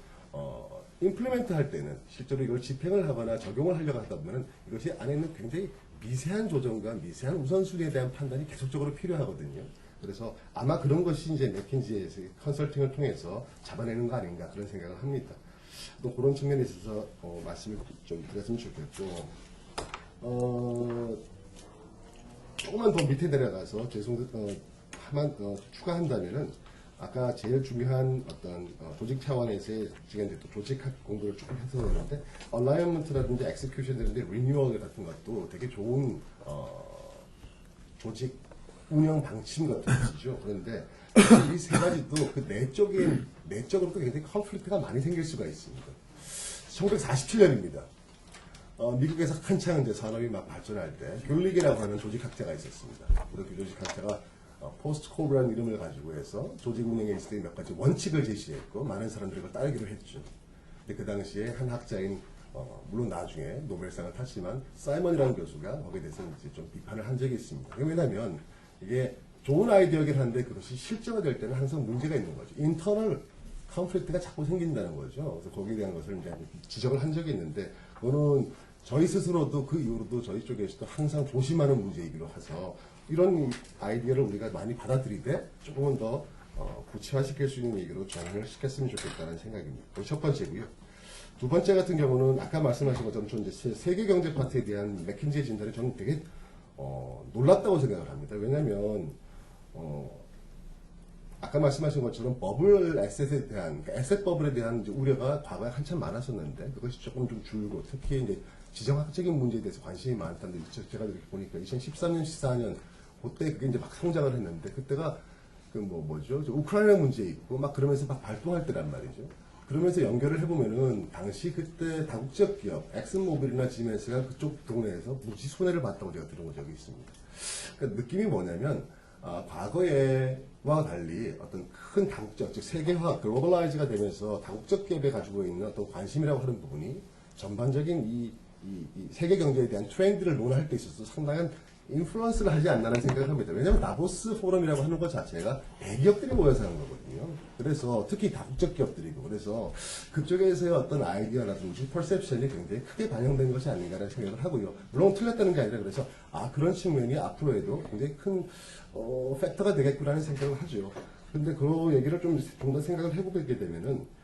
임플리멘트 할 때는 실제로 이걸 집행을 하거나 적용을 하려고 하다 보면은 이것이 안에 있는 굉장히 미세한 조정과 미세한 우선순위에 대한 판단이 계속적으로 필요하거든요. 그래서 아마 그런 것이 이제 맥킨지에서 컨설팅을 통해서 잡아내는 거 아닌가 그런 생각을 합니다. 또 그런 측면에 있어서 말씀을 좀 드렸으면 좋겠고 조금만 더 밑에 내려가서 추가한다면은 아까 제일 중요한 어떤 조직 차원에서의 지금 또 조직학 공부를 조금 해서 그러는데 얼라이먼트라든지 엑스큐션이라든지 리뉴얼 같은 것도 되게 좋은 조직 운영 방침 같은 것이죠. 그런데 이 세 가지도 그 내적으로도 굉장히 컨플릭트가 많이 생길 수가 있습니다. 1947년입니다. 미국에서 한창 이제 산업이 막 발전할 때 귤릭이라고 하는 조직학자가 있었습니다. 그 조직학자가 포스트 코브라는 이름을 가지고 해서 조직 운영에 있을 때 몇 가지 원칙을 제시했고 많은 사람들이 그걸 따르기로 했죠. 근데 그 당시에 한 학자인 물론 나중에 노벨상을 탔지만 사이먼이라는 교수가 거기에 대해서 이제 좀 비판을 한 적이 있습니다. 왜냐하면 이게 좋은 아이디어이긴 한데 그것이 실제화될 때는 항상 문제가 있는 거죠. 인터널 컨플릭트가 자꾸 생긴다는 거죠. 그래서 거기에 대한 것을 이제 지적을 한 적이 있는데 그거는 저희 스스로도 그 이후로도 저희 쪽에서도 항상 조심하는 문제이기로 해서 이런 아이디어를 우리가 많이 받아들이되 조금은 더 구체화시킬 수 있는 얘기로 전환을 시켰으면 좋겠다는 생각입니다. 그게 첫 번째고요. 두 번째 같은 경우는 아까 말씀하신 것처럼 저는 이제 세계 경제 파트에 대한 맥킨지의 진단이 저는 되게 놀랍다고 생각을 합니다. 왜냐하면 아까 말씀하신 것처럼 버블 에셋에 대한, 그러니까 에셋 버블에 대한 이제 우려가 과거에 한참 많았었는데 그것이 조금 좀 줄고 특히 이제 지정학적인 문제에 대해서 관심이 많다는데 제가 이렇게 보니까 2013년, 14년 그때 그게 이제 막 성장을 했는데 그때가 그 뭐죠? 우크라이나 문제 있고 막 그러면서 막 발동할 때란 말이죠. 그러면서 연결을 해보면은 당시 그때 다국적 기업 엑슨모빌이나 지멘스가 그쪽 동네에서 무지 손해를 봤다고 제가 들은 적이 있습니다. 그러니까 느낌이 뭐냐면 과거에와 달리 어떤 큰 다국적, 즉 세계화, 글로벌라이즈가 되면서 다국적 기업에 가지고 있는 어떤 관심이라고 하는 부분이 전반적인 이 세계 경제에 대한 트렌드를 논할 때 있어서 상당한 인플루언스를 하지 않나는 생각을 합니다. 왜냐하면 다보스 포럼이라고 하는 것 자체가 대기업들이 모여서 하는 거거든요. 그래서 특히 다국적 기업들이고 그래서 그쪽에서의 어떤 아이디어라든지 퍼셉션이 굉장히 크게 반영된 것이 아닌가라는 생각을 하고요. 물론 틀렸다는 게 아니라 그래서 그런 측면이 앞으로에도 굉장히 큰 팩터가 되겠구나는 생각을 하죠. 근데 그 얘기를 좀 더 생각을 해보게 되면은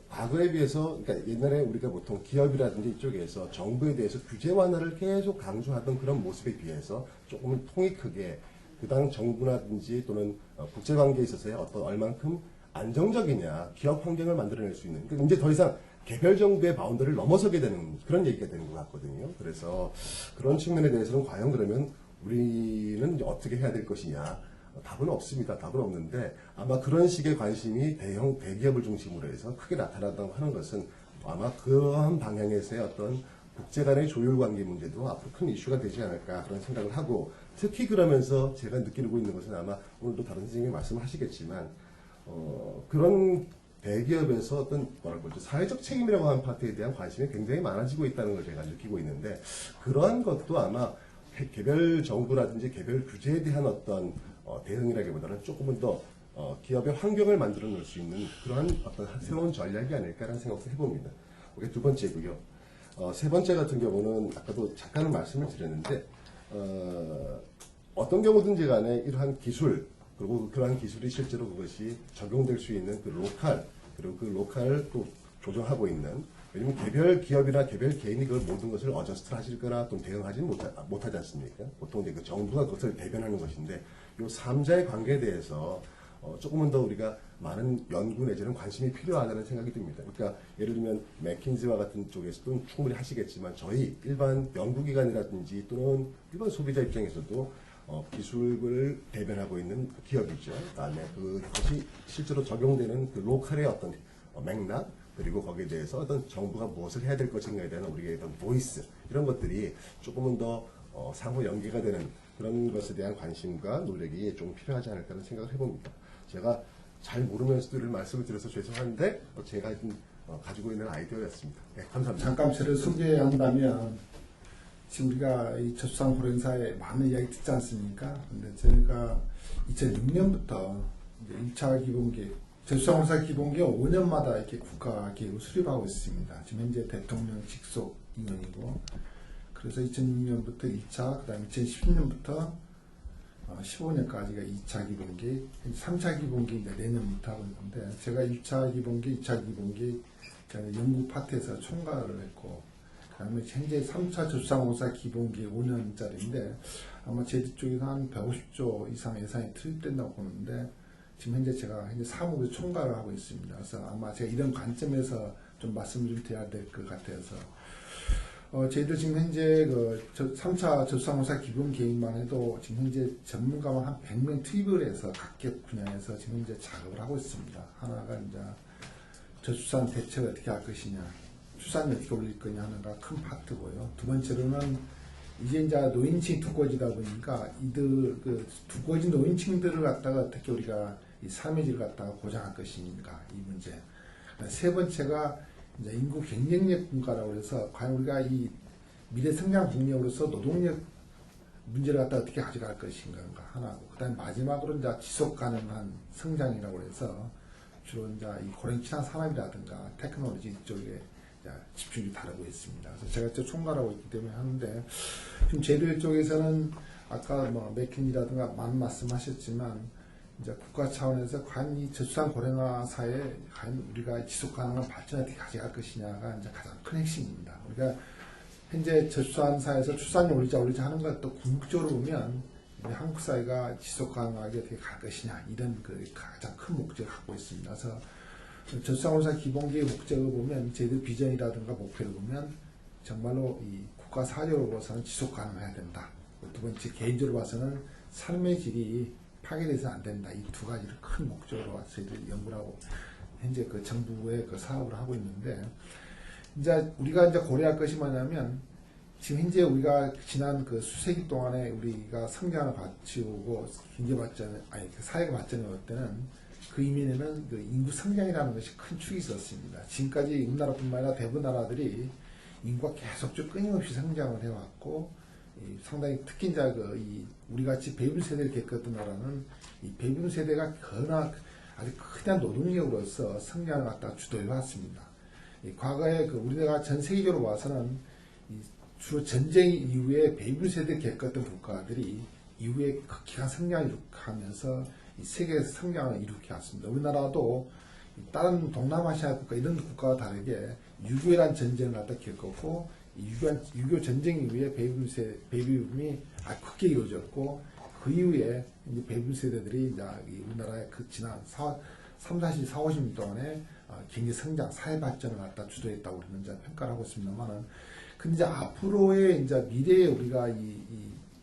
과거에 비해서, 그러니까 옛날에 우리가 보통 기업이라든지 이쪽에서 정부에 대해서 규제 완화를 계속 강조하던 그런 모습에 비해서 조금은 통이 크게 그 당 정부라든지 또는 국제관계에 있어서의 어떤 얼만큼 안정적이냐, 기업 환경을 만들어낼 수 있는, 그러니까 이제 더 이상 개별 정부의 바운더를 넘어서게 되는 그런 얘기가 되는 것 같거든요. 그래서 그런 측면에 대해서는 과연 그러면 우리는 이제 어떻게 해야 될 것이냐. 답은 없습니다. 답은 없는데 아마 그런 식의 관심이 대기업을 중심으로 해서 크게 나타난다고 하는 것은 아마 그러한 방향에서의 어떤 국제 간의 조율 관계 문제도 앞으로 큰 이슈가 되지 않을까 그런 생각을 하고 특히 그러면서 제가 느끼고 있는 것은 아마 오늘도 다른 선생님이 말씀을 하시겠지만 그런 대기업에서 어떤 뭐라고 그러죠 사회적 책임이라고 하는 파트에 대한 관심이 굉장히 많아지고 있다는 걸 제가 느끼고 있는데 그러한 것도 아마 개별 정부라든지 개별 규제에 대한 어떤 대응이라기보다는 조금은 더 기업의 환경을 만들어 놓을 수 있는 그러한 어떤 새로운 전략이 아닐까라는 생각을 해봅니다. 그게 두 번째고요. 세 번째 같은 경우는 아까도 잠깐 말씀을 드렸는데 어떤 경우든지 간에 이러한 기술 그리고 그러한 기술이 실제로 그것이 적용될 수 있는 그 로컬 그리고 그 로컬을 또 조정하고 있는 왜냐면 개별 기업이나 개별 개인이 그걸 모든 것을 어저스트 하실 거나 또 대응하지는 못하지 않습니까? 보통 이제 그 정부가 그것을 대변하는 것인데 요 3자의 관계에 대해서 조금은 더 우리가 많은 연구 내지는 관심이 필요하다는 생각이 듭니다. 그러니까 예를 들면 맥킨지와 같은 쪽에서도 충분히 하시겠지만 저희 일반 연구기관이라든지 또는 일반 소비자 입장에서도 기술을 대변하고 있는 기업이죠. 그다음에 그것이 실제로 적용되는 그 로컬의 어떤 맥락 그리고 거기에 대해서 어떤 정부가 무엇을 해야 될 것인가에 대한 우리의 어떤 보이스 이런 것들이 조금은 더 상호 연계가 되는 그런 것에 대한 관심과 노력이 좀 필요하지 않을까 하는 생각을 해봅니다. 제가 잘 모르면서도 이런 말씀을 드려서 죄송한데 제가 가지고 있는 아이디어였습니다. 네, 감사합니다. 잠깐 저를 소개한다면 지금 우리가 이 저수상 호랭사에 많은 이야기 듣지 않습니까? 근데 제가 2006년부터 이제 1차 기본계획 저수상 호랭사 기본계획 5년마다 이렇게 국가 계획을 수립하고 있습니다. 지금 현재 대통령 직속 인원이고 그래서 2006년부터 2차, 그 다음에 2010년부터 15년까지가 2차 기본계획, 3차 기본계획 내년부터 하고 있는데 제가 1차 기본계획, 2차 기본계획 연구 파트에서 총괄을 했고 그 다음에 그다음에 현재 3차 저수상공사 기본계획 5년짜리인데 아마 제주 쪽에서 한 150조 이상 예산이 투입된다고 보는데 지금 현재 제가 현재 사무부 총괄을 하고 있습니다. 그래서 아마 제가 이런 관점에서 좀 말씀을 좀 드려야 될 것 같아서 저희들 지금 현재 그 3차 저수상공사 기본계획만 해도 지금 현재 전문가만 한 100명 투입을 해서 각계 분야에서 지금 현재 작업을 하고 있습니다. 하나가 이제 저수산 대책을 어떻게 할 것이냐, 수산을 어떻게 올릴 거냐 하는가 큰 파트고요. 두 번째로는 이제 노인층 두꺼워지다 보니까 이들 그 두꺼워진 노인층들을 갖다가 어떻게 우리가 이 삶의 질을 갖다가 보장할 것인가 이 문제. 세 번째가 이제 인구 경쟁력 국가라고 해서 과연 우리가 이 미래 성장 동력으로서 노동력 문제를 갖다 어떻게 가져갈 것인가 하나고, 그다음에 마지막으로 이제 지속 가능한 성장이라고 해서 주로 이제 이 고령 친화 산업이라든가 테크놀로지 쪽에 집중이 다루고 있습니다. 그래서 제가 저 총괄하고 있기 때문에 하는데 지금 저희들 쪽에서는 아까 뭐 맥킨지라든가 많은 말씀하셨지만 이제 국가 차원에서 과연 이 저수산 고령화 사회에 과연 우리가 지속 가능한 발전을 어떻게 가져갈 것이냐가 이제 가장 큰 핵심입니다. 우리가 현재 저수산 사회에서 출산율 올리자 하는 것도 궁극적으로 보면 한국 사회가 지속 가능하게 어떻게 갈 것이냐 이런 그 가장 큰 목적을 갖고 있습니다. 그래서 저수상공사 기본계획 목적을 보면 저희들 비전이라든가 목표를 보면 정말로 이 국가 사적으로 봐서는 지속 가능해야 된다. 두 번째 개인적으로 봐서는 삶의 질이 파괴돼서는 안 된다. 이 두 가지를 큰 목적으로 저희들이 연구를 하고 현재 그 정부의 그 사업을 하고 있는데 이제 우리가 이제 고려할 것이 뭐냐면 지금 현재 우리가 지난 그 수세기 동안에 우리가 성장을 갖추고 경제 발전, 사회가 발전해 올 때는 그 이면에는 그 인구 성장이라는 것이 큰 축이 있었습니다. 지금까지 우리나라뿐만 아니라 대부분 나라들이 인구가 계속적으로 끊임없이 성장을 해왔고, 상당히 특히 이제 우리 같이 베이비 세대를 겪었던 나라는 이 베이비 세대가 아주 크단 노동력으로서 성장을 갖다 주도해 왔습니다. 과거에 우리나라가 전 세계적으로 봐서는 주로 전쟁 이후에 베이비 세대를 겪었던 국가들이 이후에 극히한 성장을 이룩하면서 이 세계에서 성장을 이룩해 왔습니다. 우리나라도 다른 동남아시아 국가 이런 국가와 다르게 6.25라는 전쟁을 갖다 겪었고 6.25 전쟁 이후에 베이비붐이 크게 이루어졌고 그 이후에 이제 베이비 세대들이 이제 우리나라의 그 지난 40년 동안에 경제 성장, 사회 발전을 갖다 주도했다고 우리는 이제 평가를 하고 있습니다만은 근데 이제 앞으로의 이제 미래에 우리가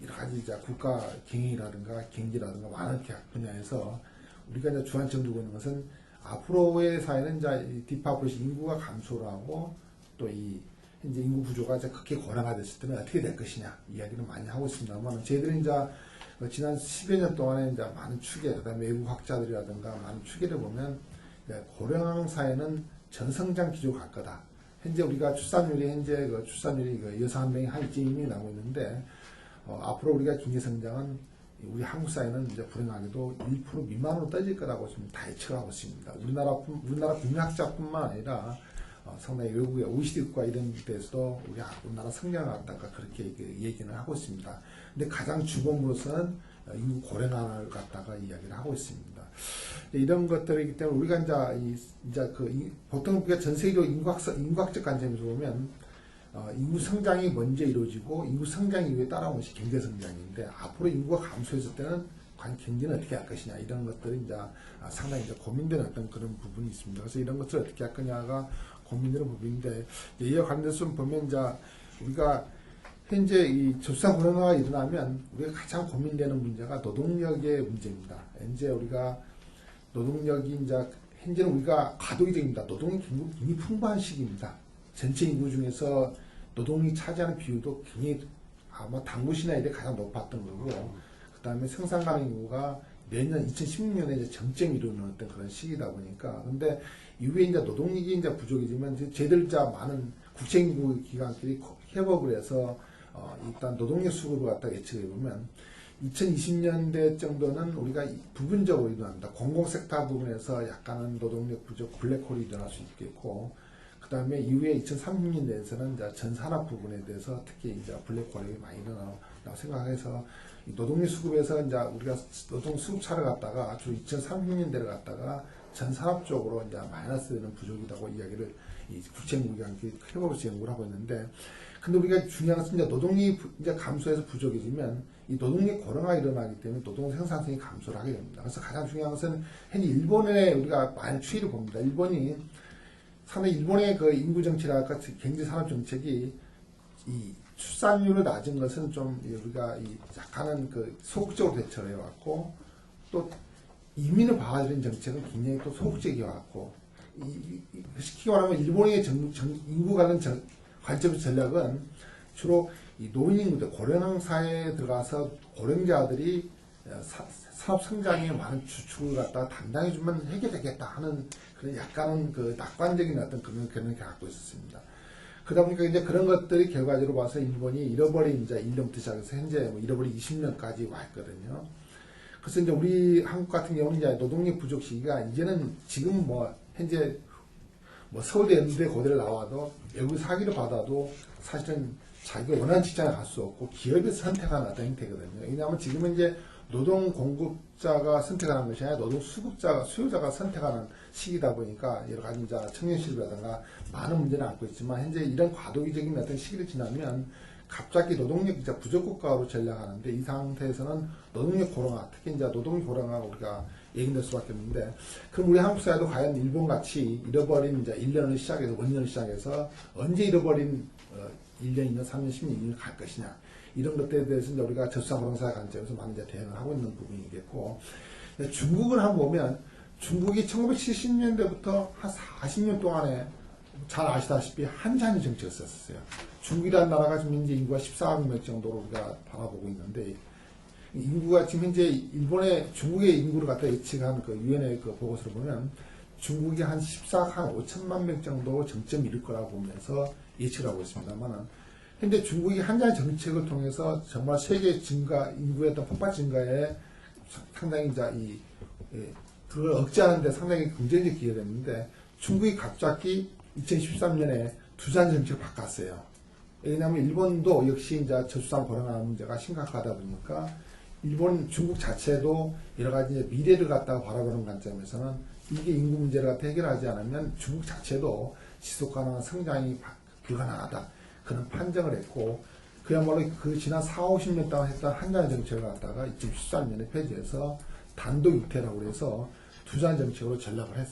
여러 가지 이제 국가 경영이라든가 경제라든가 많은 분야에서 우리가 이제 주안점 두고 있는 것은 앞으로의 사회는 이제 디파플레이션 인구가 감소를 하고 또 현재 인구 구조가 이제 크게 고령화됐을 때는 어떻게 될 것이냐 이야기를 많이 하고 있습니다만 저희들은 이제 지난 10여 년 동안에 이제 많은 추계, 그다음에 외국 학자들이라든가 많은 추계를 보면 고령 사회는 전성장 기조로 갈 거다. 현재 우리가 출산율이 여성 한 명이 한 2.2명이 나오고 있는데 앞으로 우리가 경제 성장은 우리 한국 사회는 이제 불행하게도 1% 미만으로 떨어질 거라고 지금 다 예측하고 있습니다. 우리나라 국민학자뿐만 아니라 상당히 외국의 OECD 국가 이런 데서도 우리나라 성장을 갖다가 그렇게 얘기는 하고 있습니다. 근데 가장 주범으로서는 인구 고령화를 갖다가 이야기를 하고 있습니다. 이런 것들이기 때문에 우리가 이제 보통 우리가 전 세계적으로 인구학적 관점에서 보면 인구 성장이 먼저 이루어지고 인구 성장 이후에 따라오는 것이 경제 성장인데 앞으로 인구가 감소했을 때는 과연 경제는 어떻게 할 것이냐 이런 것들이 이제 상당히 이제 고민되는 어떤 그런 부분이 있습니다. 그래서 이런 것들을 어떻게 할 거냐가 고민되는 부분인데 이와 관련해서 보면 이제 우리가 현재 이 저수산 고령화가 일어나면 우리가 가장 고민되는 문제가 노동력의 문제입니다. 현재 우리가 노동력이 이제 현재는 우리가 가동적입니다. 노동이 굉장히 풍부한 시기입니다. 전체 인구 중에서 노동이 차지하는 비율도 굉장히 아마 당구 신화일에 가장 높았던 거고, 그 다음에 생산 가능 인구가 매년 2016년에 이제 정점이 이루는 어떤 그런 시기다 보니까, 근데 이후에 이제 노동력이 이제 부족이지만 저희들 많은 국제인구 기관끼리 협업을 해서 일단 노동력 수급을 갖다 예측해 보면 2020년대 정도는 우리가 부분적으로 일어납니다. 공공섹터 부분에서 약간은 노동력 부족, 블랙홀이 일어날 수 있겠고, 그 다음에 이후에 2030년대에서는 이제 전 산업 부분에 대해서 특히 이제 블랙홀이 많이 일어나고 생각해서 노동력 수급에서 이제 우리가 노동 수급차를 갖다가 주로 2030년대를 갖다가 전 산업 쪽으로 이제 마이너스 되는 부족이라고 이야기를 국제무기관끼리 협업에서 연구를 하고 있는데, 근데 우리가 중요한 것은 이제 노동력이 이제 감소해서 부족해지면 이 노동력 고령화가 일어나기 때문에 노동 생산성이 감소를 하게 됩니다. 그래서 가장 중요한 것은 현재 일본의 우리가 많은 추이를 봅니다. 일본이 상당히 일본의 그 인구 정책이랄까 경제 산업 정책이 이 출산율을 낮은 것은 좀 우리가 이 약간은 그 소극적으로 대처를 해왔고 또 이민을 받아들인 정책은 굉장히 또 소극적이어왔고 쉽게 말하면 일본의 인구 관련 관점의 전략은 주로 이 노인 인구들 고령 사회에 들어가서 고령자들이 산업 성장에 많은 주축을 갖다가 담당해주면 해결되겠다 하는 그런 약간은 그 낙관적인 어떤 그런 견해를 갖고 있었습니다. 그러다 보니까 이제 그런 것들이 결과적으로 봐서 일본이 잃어버린 이제 1년부터 시작해서 현재 뭐 잃어버린 20년까지 왔거든요. 그래서 이제 우리 한국 같은 경우는 이제 노동력 부족 시기가 이제는 지금 뭐 현재 뭐 서울대 연대 고대를 나와도 외국 사기를 받아도 사실은 자기가 원하는 직장에 갈 수 없고 기업에서 선택하는 어떤 형태거든요. 왜냐하면 지금은 이제 노동 공급자가 선택하는 것이 아니라 노동 수요자가 선택하는 시기다 보니까 여러 가지 이제 청년 실업이라든가 많은 문제를 안고 있지만 현재 이런 과도기적인 어떤 시기를 지나면 갑자기 노동력 이제 부족 국가로 전락하는데 이 상태에서는 노동력 고령화, 특히 이제 노동력 고령화가 우리가 얘기될 수밖에 없는데 그럼 우리 한국 사회도 과연 일본 같이 잃어버린 이제 1년을 시작해서 원년을 시작해서 언제 잃어버린 1년, 2년, 3년, 10년, 2년 갈 것이냐 이런 것들에 대해서 이제 우리가 저수상 고령사의 관점에서 많은 이제 대응을 하고 있는 부분이겠고 중국을 한번 보면 중국이 1970년대부터 한 40년 동안에 잘 아시다시피 한자니 정책을 썼었어요. 중국이라는 나라가 지금 현재 인구가 14억 명 정도로 우리가 바라보고 있는데 인구가 지금 현재 일본의 중국의 인구를 갖다 예측한 그 유엔의 그 보고서를 보면 중국이 한 14억 한 5천만 명 정도 정점이 이룰 거라고 보면서 예측을 하고 있습니다만은 현재 중국이 한자니 정책을 통해서 정말 세계 증가 인구의 어떤 폭발 증가에 상당히 이제 그걸 억제하는 데 상당히 긍정적 기여가 됐는데 중국이 갑자기 2013년에 두산 정책을 바꿨어요. 왜냐하면 일본도 역시 이제 저수상 고령화 문제가 심각하다 보니까 중국 자체도 여러 가지 미래를 갖다가 바라보는 관점에서는 이게 인구 문제를 갖다 해결하지 않으면 중국 자체도 지속 가능한 성장이 불가능하다. 그런 판정을 했고 그야말로 그 지난 4, 50년 동안 했던 한자니 정책을 갖다가 2013년에 폐지해서 단독 유퇴라고 해서 두산 정책으로 전환을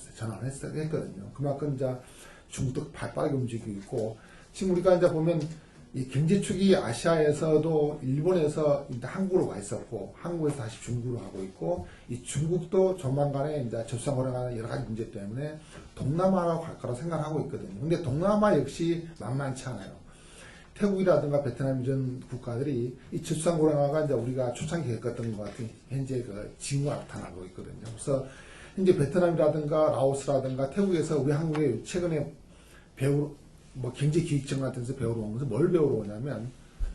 했거든요. 그만큼 이제 중국도 발빠르게 움직이고 있고 지금 우리가 이제 보면 이 경제축이 아시아에서도 일본에서 일단 한국으로 와 있었고 한국에서 다시 중국으로 하고 있고 이 중국도 조만간에 이제 저수상 고령화하는 여러 가지 문제 때문에 동남아로 갈 거라 생각하고 있거든요. 근데 동남아 역시 만만치 않아요. 태국이라든가 베트남 이런 국가들이 이 저수상 고령화가 이제 우리가 초창기에 겪었던 것 같은 현재 그 징후가 나타나고 있거든요. 그래서 현재 베트남이라든가 라오스라든가 태국에서 우리 한국에 최근에 뭐 경제기획청 같은 데서 배우러 온 것은 뭘 배우러 오냐면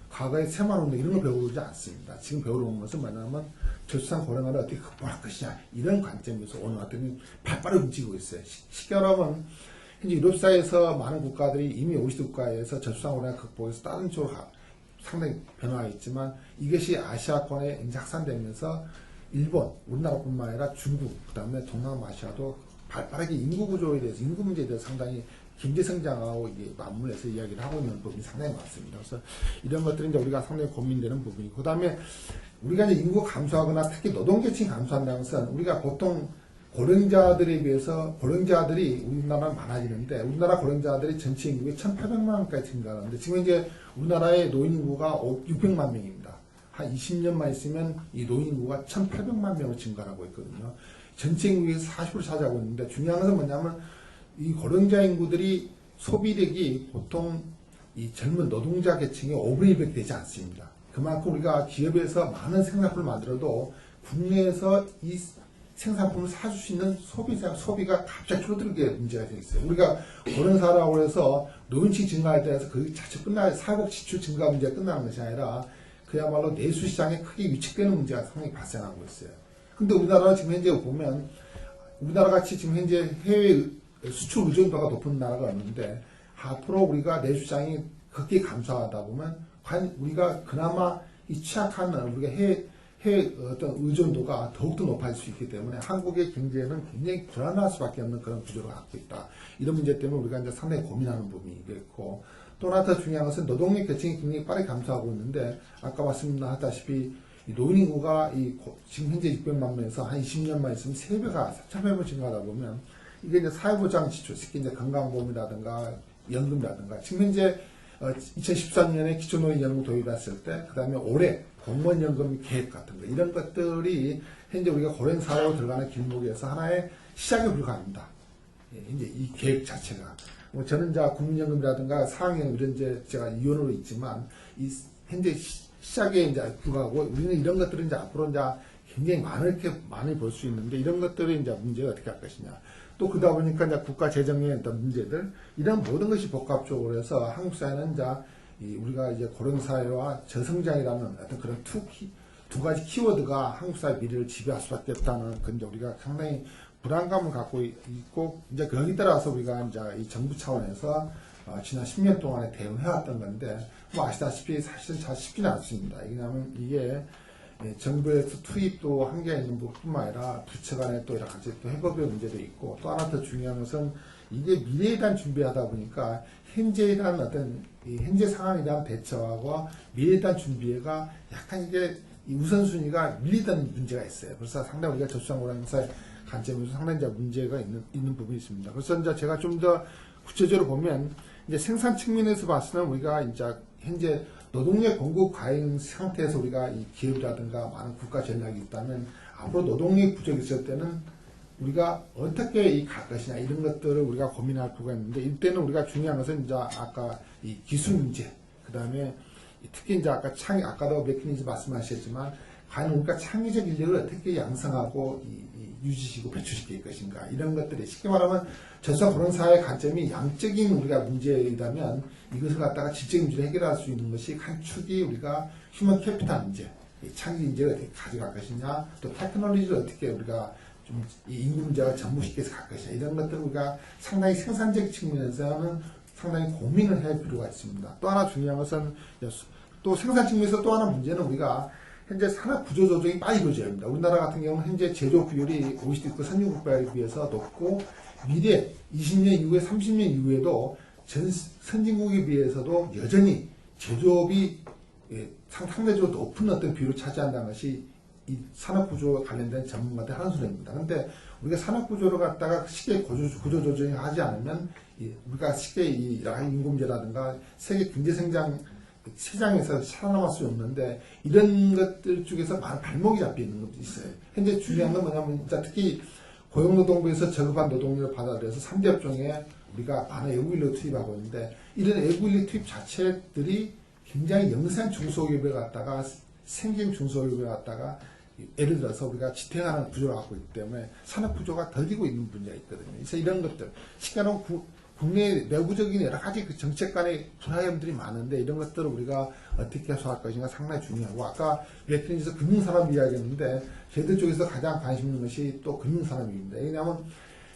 과거의 새마을운동 이런 걸 배우러 오지 않습니다. 지금 배우러 온 것은 뭐냐면 저수상 고령화를 어떻게 극복할 것이냐 이런 관점에서 오늘 왔더니 발빠르게 움직이고 있어요. 쉽게 말하면 현재 유럽사회에서 많은 국가들이 이미 OECD 국가에서 저수상 고령화 극복해서 다른 쪽으로 상당히 변화가 있지만 이것이 아시아권에 이제 확산되면서 일본, 우리나라뿐만 아니라 중국, 그 다음에 동남아시아도 발빠르게 인구 구조에 대해서, 인구 문제에 대해서 상당히 경제 성장하고 이게 맞물려서 이야기를 하고 있는 부분이 상당히 많습니다. 그래서 이런 것들이 이제 우리가 상당히 고민되는 부분이고, 그 다음에 우리가 이제 인구 감소하거나 특히 노동계층이 감소한다는 것은 우리가 보통 고령자들에 비해서 고령자들이 우리나라는 많아지는데 우리나라 고령자들이 전체 인구의 1,800만까지 증가하는데 지금 이제 우리나라의 노인 인구가 600만 명입니다. 한 20년만 있으면 이 노인 인구가 1,800만 명으로 증가하고 있거든요. 전체 인구에서 40% 차지하고 있는데 중요한 것은 뭐냐면 이 고령자 인구들이 소비력이 보통 이 젊은 노동자 계층의 5분의 1밖에 되지 않습니다. 그만큼 우리가 기업에서 많은 생산품을 만들어도 국내에서 이 생산품을 사줄 수 있는 소비가 갑자기 줄어들게 문제가 되어 있어요. 우리가 고령사라고 해서 노인층 증가에 대해서 그 자체 사회복 지출 증가 문제가 끝나는 것이 아니라 그야말로 내수 시장에 크게 위축되는 문제가 상당히 발생하고 있어요. 근데 우리나라가 지금 현재 보면 우리나라 같이 지금 현재 해외 수출 의존도가 높은 나라가 없는데 앞으로 우리가 내수 시장이 크게 감소하다 보면 과연 우리가 그나마 이 취약한 우리가 해외 어떤 의존도가 더욱더 높아질 수 있기 때문에 한국의 경제는 굉장히 불안할 수밖에 없는 그런 구조를 갖고 있다. 이런 문제 때문에 우리가 이제 상당히 고민하는 부분이겠고 또 하나 더 중요한 것은 노동력 계층이 굉장히 빠르게 감소하고 있는데 아까 말씀하셨다시피 이 노인 인구가 지금 현재 600만 명에서 한 20년만 있으면 3배가 3,000배 증가하다 보면 이게 이제 사회보장 지출, 특히 이제 건강보험이라든가 연금이라든가 지금 현재 2013년에 기초노인연금 도입했을 때, 그 다음에 올해 공무원연금 계획 같은 거, 이런 것들이 현재 우리가 고령사회로 들어가는 길목에서 하나의 시작에 불과합니다. 현재 이 계획 자체가. 저는 이제 국민연금이라든가 사학연금 이런 제가 이원으로 있지만, 이 현재 시작에 이제 불과하고, 우리는 이런 것들은 이제 앞으로 이제 굉장히 많이 볼 수 있는데, 이런 것들이 이제 문제가 어떻게 할 것이냐. 또 그러다 보니까 이제 국가 재정의 어떤 문제들, 이런 모든 것이 복합적으로 해서 한국 사회는 이제 우리가 이제 고령사회와 저성장이라는 어떤 그런 두 가지 키워드가 한국 사회 미래를 지배할 수밖에 없다는 건 이제 우리가 상당히 불안감을 갖고 있고, 이제 거기 따라서 우리가 이제 이 정부 차원에서 지난 10년 동안에 대응해왔던 건데, 뭐 아시다시피 사실은 잘 쉽지는 않습니다. 왜냐하면 이게 정부에서 투입도 한계가 있는 부분뿐만 아니라 부처 간에 또 여러 가지 또 해법의 문제도 있고, 또 하나 더 중요한 것은 이게 미래에 대한 준비하다 보니까 현재에 대한 어떤 현재 상황에 대한 대처하고 미래에 대한 준비가 약간 이게 우선순위가 밀리던 문제가 있어요. 그래서 상당히 우리가 저수장고령사의 관점에서 상당히 이제 문제가 있는 부분이 있습니다. 그래서 이제 제가 좀 더 구체적으로 보면 이제 생산 측면에서 봤을 때 우리가 이제 현재 노동력 공급 과잉 상태에서 우리가 이 기업이라든가 많은 국가 전략이 있다면 앞으로 노동력 부족이 있을 때는 우리가 어떻게 갈 것이냐 이런 것들을 우리가 고민할 필요가 있는데, 이때는 우리가 중요한 것은 이제 아까 이 기술 문제, 그 다음에 특히 이제 아까도 메커니즘 말씀하셨지만 과연 우리가 창의적 인력을 어떻게 양성하고 유지시키고 배출시킬 것인가, 이런 것들이 쉽게 말하면 저수자 고령사회의 관점이 양적인 우리가 문제이라면 이것을 갖다가 질적 문제를 해결할 수 있는 것이 한 축이 우리가 휴먼 캐피탈 문제, 창의 인재를 어떻게 가져갈 것이냐, 또 테크놀로지를 어떻게 우리가 좀 이 인구 문제와 접목시켜서 갈 것이냐, 이런 것들을 우리가 상당히 생산적 측면에서는 상당히 고민을 할 필요가 있습니다. 또 하나 중요한 것은 또 생산 측면에서 또 하나 문제는 우리가 현재 산업 구조 조정이 빨리 이루어져야 합니다. 우리나라 같은 경우는 현재 제조 비율이 OECD 선진국가에 비해서 높고, 미래 20년 이후에 30년 이후에도 전 선진국에 비해서도 여전히 제조업이 상대적으로 높은 어떤 비율을 차지한다는 것이 이 산업구조와 관련된 전문가들 하는 소리입니다. 그런데 우리가 산업구조를 갖다가 쉽게 구조조정이 하지 않으면 우리가 쉽게 이 인구 문제라든가 세계 경제성장 시장에서 살아남을 수 없는데, 이런 것들 중에서 많은 발목이 잡혀 있는 것도 있어요. 현재 중요한 건 뭐냐면 특히 고용노동부에서 저급한 노동력을 받아들여서 3대 업종에 우리가 많은 외국 인력을 투입하고 있는데, 이런 외국 인력 투입 자체들이 굉장히 영세한 중소기업에 갖다가 생경 중소기업에 갖다가 예를 들어서 우리가 지탱하는 구조를 갖고 있기 때문에 산업 구조가 더디고 있는 분야가 있거든요. 그래서 이런 것들, 쉽게 말하면 국내 내부적인 여러 가지 그 정책 간의 불화염들이 많은데, 이런 것들을 우리가 어떻게 해소할 것인가 상당히 중요하고, 아까 메커니즘에서 금융산업 이야기했는데 저희들 쪽에서 가장 관심 있는 것이 또 금융산업입니다. 왜냐하면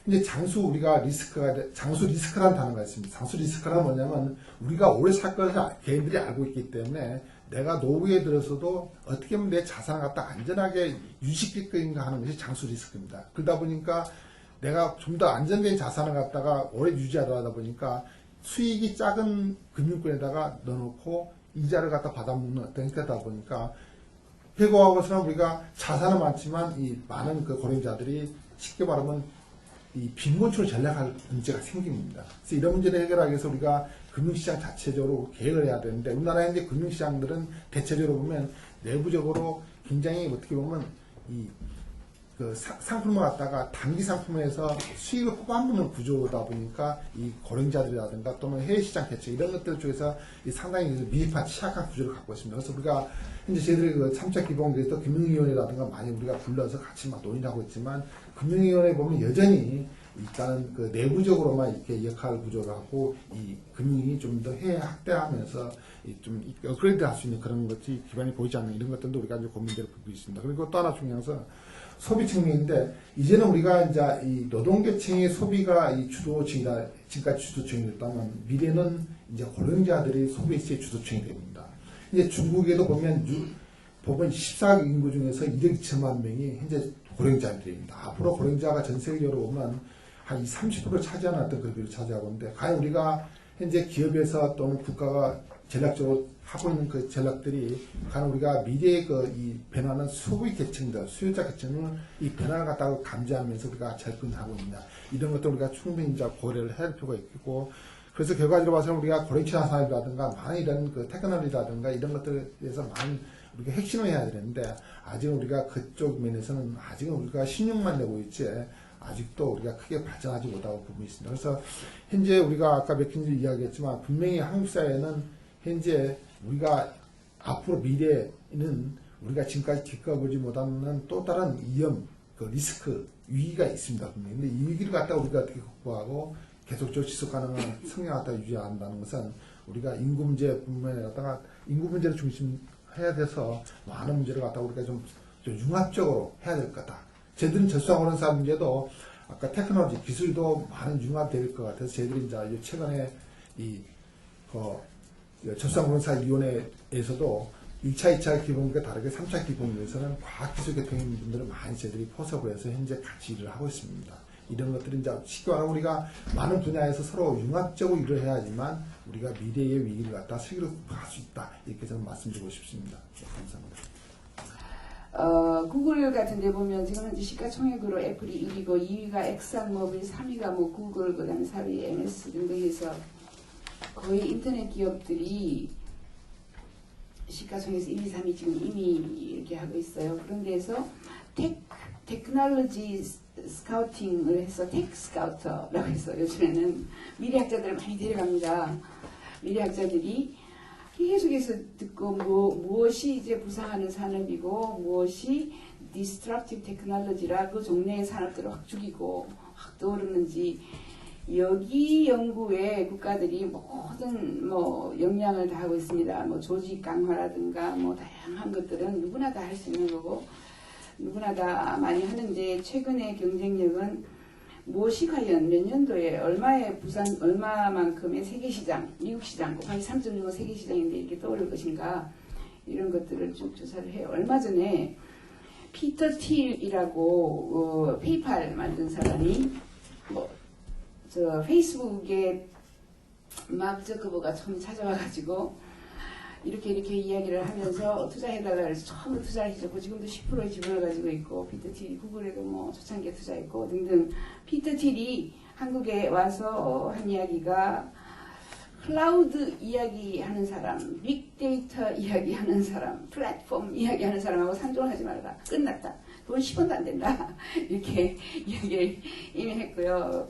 이제 장수 리스크라는 단어가 있습니다. 장수 리스크란 뭐냐면 우리가 오래 살 것을 개인들이 알고 있기 때문에 내가 노후에 들어서도 어떻게 하면 내 자산을 갖다 안전하게 유지시킬 것인가 하는 것이 장수 리스크입니다. 그러다 보니까 내가 좀 더 안전된 자산을 갖다가 오래 유지하다 보니까 수익이 작은 금융권에다가 넣어놓고 이자를 갖다 받아먹는 어떤 형태다 보니까, 해고하고 것은 우리가 자산은 많지만 이 많은 그 고령자들이 쉽게 말하면 이 빈곤층을 전략할 문제가 생깁니다. 그래서 이런 문제를 해결하기 위해서 우리가 금융시장 자체적으로 개혁을 해야 되는데, 우리나라 현재 금융시장들은 대체적으로 보면 내부적으로 굉장히 어떻게 보면 그 상품을 갖다가 단기 상품에서 수익을 뽑아먹는 구조다 보니까 이 고령자들이라든가 또는 해외시장 개최 이런 것들 쪽에서 상당히 미흡한 취약한 구조를 갖고 있습니다. 그래서 우리가 현재 저희들이 그 3차 기본계획도 금융위원회라든가 많이 우리가 불러서 같이 막 논의를 하고 있지만, 금융위원회 보면 여전히 일단은 그 내부적으로만 이렇게 역할 구조를 하고 이 금융이 좀 더 해외 확대하면서 좀 업그레이드 할 수 있는 그런 것이 기반이 보이지 않는 이런 것들도 우리가 이제 고민될 부분이 있습니다. 그리고 또 하나 중요한 것은 소비 측면인데, 이제는 우리가 이제 이 노동계층의 소비가 이 주도층이다, 지금까지 주도층이었다면 미래는 이제 고령자들이 소비의 주도층이 됩니다. 이제 중국에도 보면 14억 인구 중에서 2억 2천만 명이 현재 고령자들입니다. 앞으로 고령자가 전 세계적으로 보면 한 30%를 차지하는 어떤 그 비율을 차지하고 있는데, 과연 우리가 현재 기업에서 또는 국가가 전략적으로 하고 있는 그 전략들이 과연 우리가 미래의 이 변화는 소비 계층들, 수요자 계층은 이 변화를 갖다가 감지하면서 우리가 접근하고 있냐. 이런 것도 우리가 충분히 이제 고려를 해야 할 필요가 있고, 그래서 결과적으로 봐서는 우리가 고령층 산업이라든가 많은 이런 그 테크놀로지라든가 이런 것들에 대해서 많은 우리가 핵심을 해야 되는데, 아직은 우리가 그쪽 면에서는 아직은 우리가 신용만 내고 있지, 아직도 우리가 크게 발전하지 못하고 부분이 있습니다. 그래서 현재 우리가 아까 맥킨지 이야기했지만 분명히 한국 사회는 현재 우리가 앞으로 미래에는 우리가 지금까지 겪어보지 못하는 또 다른 위험, 그 리스크, 위기가 있습니다. 분명히. 근데 이 위기를 갖다가 우리가 어떻게 극복하고 계속적으로 지속 가능한 성장을 갖다 유지한다는 것은 우리가 인구 문제뿐만 갖다가 인구 문제를 중심해야 돼서 많은 문제를 갖다가 우리가 좀 융합적으로 해야 될 거다. 저희들은 저수화오른사 문제도 아까 테크놀로지 기술도 많은 융합될 것 같아서 저희들이 이제 최근에 저수화오른사위원회에서도 1차, 2차 기본과 다르게 3차 기본에서는 과학기술 계통인 분들을 많이 저희들이 포섭을 해서 현재 같이 일을 하고 있습니다. 이런 것들은 이제 쉽게 말하면 우리가 많은 분야에서 서로 융합적으로 일을 해야지만 우리가 미래의 위기를 갖다 슬기로 극복할 수 있다. 이렇게 저는 말씀드리고 싶습니다. 감사합니다. 구글 같은 데 보면 지금 현재 시가총액으로 애플이 1위고 2위가 엑산모빌, 3위가 뭐 구글, 그 다음에 4위 MS 등등 해서 거의 인터넷 기업들이 시가총액에서 1, 2, 3위 지금 이미 이렇게 하고 있어요. 그런 데서 테크놀로지 스카우팅을 해서 텍스카우터라고 해서 요즘에는 미래학자들을 많이 데려갑니다. 미래학자들이 계속해서 듣고 무엇이 이제 부상하는 산업이고 무엇이 디스트럭티브 테크놀로지라 그 종래의 산업들을 확 죽이고 확 떠오르는지 여기 연구에 국가들이 모든 역량을 다하고 있습니다. 조직 강화라든가 다양한 것들은 누구나 다 할 수 있는 거고 누구나 다 많이 하는데 최근의 경쟁력은 무엇이 과연 몇 년도에 얼마만큼의 세계시장, 미국시장, 곱하기 3.65 세계시장인데 이렇게 떠오를 것인가 이런 것들을 쭉 조사를 해요. 얼마 전에 피터 틸이라고 페이팔 만든 사람이 페이스북에 마크 저커버가 처음 찾아와가지고 이렇게 이야기를 하면서 투자해달라 그래서 처음으로 투자를 해줬고 지금도 10%의 지분을 가지고 있고 피터 틸이 구글에도 초창기에 투자했고 등등. 피터 틸이 한국에 와서 한 이야기가 클라우드 이야기하는 사람, 빅데이터 이야기하는 사람, 플랫폼 이야기하는 사람하고 상종을 하지 말라. 끝났다. 돈 10원도 안 된다. 이렇게 이야기를 이미 했고요.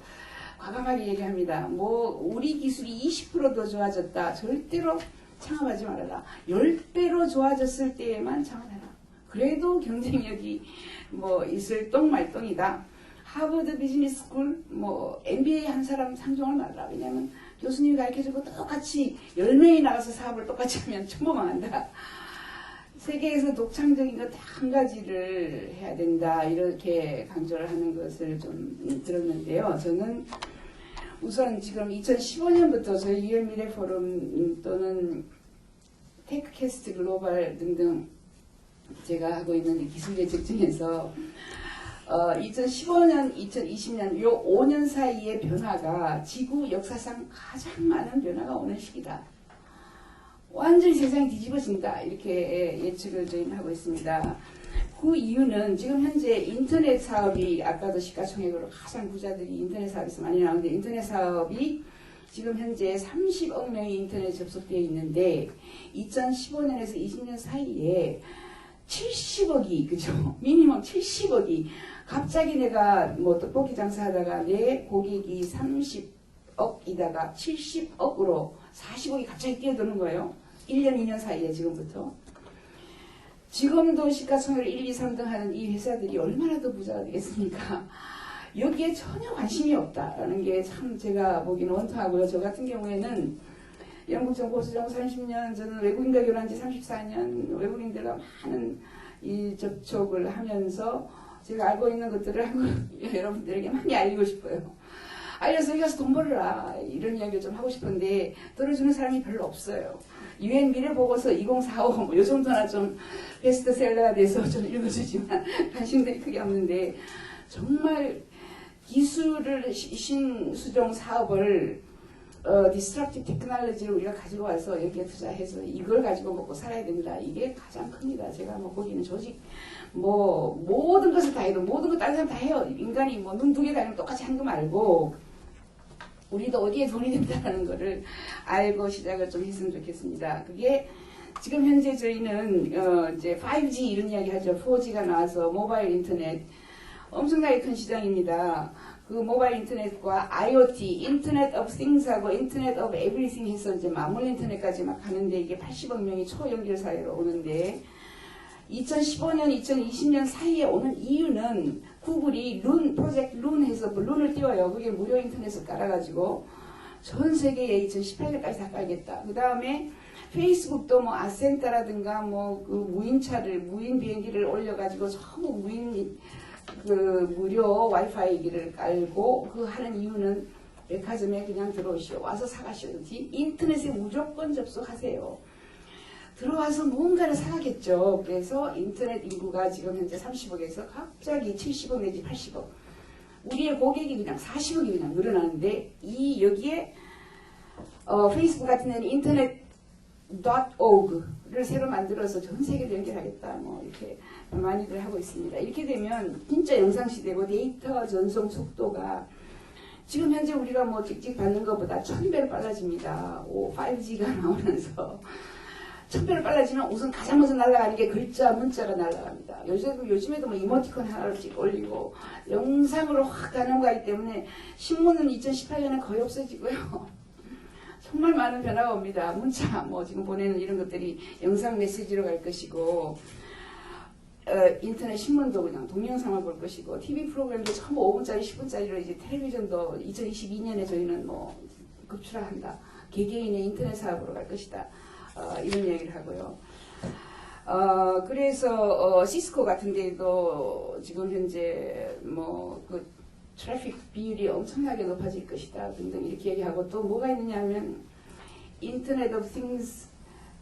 과감하게 얘기합니다. 우리 기술이 20%더 좋아졌다. 절대로 창업하지 말아라. 10배로 좋아졌을 때에만 창업해라. 그래도 경쟁력이 있을 똥말똥이다. 하버드 비즈니스 스쿨, MBA 한 사람 상종을 말라. 왜냐면 교수님이 가르쳐주고 똑같이 10명이 나가서 사업을 똑같이 하면 천부망한다. 세계에서 독창적인 것 한 가지를 해야 된다. 이렇게 강조를 하는 것을 좀 들었는데요. 저는 우선 지금 2015년부터 저희 UN 미래 포럼 또는 테크캐스트 글로벌 등등 제가 하고 있는 기술 대책 중에서 2015년, 2020년 요 5년 사이의 변화가 지구 역사상 가장 많은 변화가 오는 시기다. 완전히 세상이 뒤집어진다. 이렇게 예측을 저희는 하고 있습니다. 그 이유는 지금 현재 인터넷 사업이 아까도 시가총액으로 가장 부자들이 인터넷 사업에서 많이 나오는데 인터넷 사업이 지금 현재 30억 명이 인터넷 접속되어 있는데 2015년에서 20년 사이에 70억이 그죠? 미니멈 70억이 갑자기 내가 떡볶이 장사하다가 내 고객이 30억이다가 70억으로 40억이 갑자기 뛰어드는 거예요. 1년 2년 사이에 지금부터. 지금도 시가총액을 1, 2, 3등 하는 이 회사들이 얼마나 더 부자가 되겠습니까? 여기에 전혀 관심이 없다라는 게 참 제가 보기는 원통하고요. 저 같은 경우에는 영국 정보 수정 30년, 저는 외국인과 결혼한 지 34년, 외국인들과 많은 이 접촉을 하면서 제가 알고 있는 것들을 여러분들에게 많이 알리고 싶어요. 알려서 여기 가서 돈 벌어라. 이런 이야기를 좀 하고 싶은데 들어주는 사람이 별로 없어요. UN 미래보고서 2045, 요 정도나 좀 베스트셀러가 돼서 좀 읽어주지만 관심들이 크게 없는데 정말 기술을 신수종 사업을 disruptive technology를 우리가 가지고 와서 여기에 투자해서 이걸 가지고 먹고 살아야 된다. 이게 가장 큽니다. 제가 뭐 거기는 조직 뭐 모든 것을 다 해도 모든 것 다른 사람 다 해요. 인간이 뭐 눈 두 개 다니면 똑같이 하는 거 말고 우리도 어디에 돈이 된다는 거를 알고 시작을 좀 했으면 좋겠습니다. 그게 지금 현재 저희는 이제 5G 이런 이야기 하죠. 4G가 나와서 모바일 인터넷 엄청나게 큰 시장입니다. 그 모바일 인터넷과 IoT, 인터넷 오브 띵스하고 인터넷 오브 에브리띵 해서 이제 마물 인터넷까지 막 가는데 이게 80억 명이 초연결 사회로 오는데 2015년, 2020년 사이에 오는 이유는 구글이 프로젝트 룬 해서 룬을 띄워요. 그게 무료 인터넷을 깔아가지고 전 세계에 2018년까지 다 깔겠다. 그 다음에 페이스북도 뭐 아센타라든가 뭐 그 무인 비행기를 올려가지고 전부 무료 와이파이기를 깔고 그 하는 이유는 백화점에 그냥 들어오시오. 와서 사가시오. 인터넷에 무조건 접속하세요. 들어와서 무언가를 사겠죠. 그래서 인터넷 인구가 지금 현재 30억에서 갑자기 70억 내지 80억. 우리의 고객이 그냥 40억이 그냥 늘어나는데 여기에 페이스북 같은 데는 internet.org를 새로 만들어서 전 세계로 연결하겠다. 뭐 이렇게 많이들 하고 있습니다. 이렇게 되면 진짜 영상 시대고 데이터 전송 속도가 지금 현재 우리가 뭐 찍찍 받는 것보다 1000배로 빨라집니다. 5G가 나오면서 1000배로 빨라지면 우선 가장 먼저 날아가는 게 글자, 문자가 날아갑니다. 요즘에도 뭐 이모티콘 하나를 찍 올리고 영상으로 확 가는 거기 때문에 신문은 2018년에 거의 없어지고요. 정말 많은 변화가 옵니다. 문자, 뭐 지금 보내는 이런 것들이 영상 메시지로 갈 것이고, 인터넷 신문도 그냥 동영상을 볼 것이고, TV 프로그램도 전부 5분짜리, 10분짜리로 이제 텔레비전도 2022년에 저희는 뭐 급출하한다. 개개인의 인터넷 사업으로 갈 것이다. 이런 이야기를 하고요. 그래서 시스코 같은 데도 지금 현재 뭐 그 트래픽 비율이 엄청나게 높아질 것이다 등등 이렇게 얘기하고 또 뭐가 있느냐 하면 인터넷 오브 띵스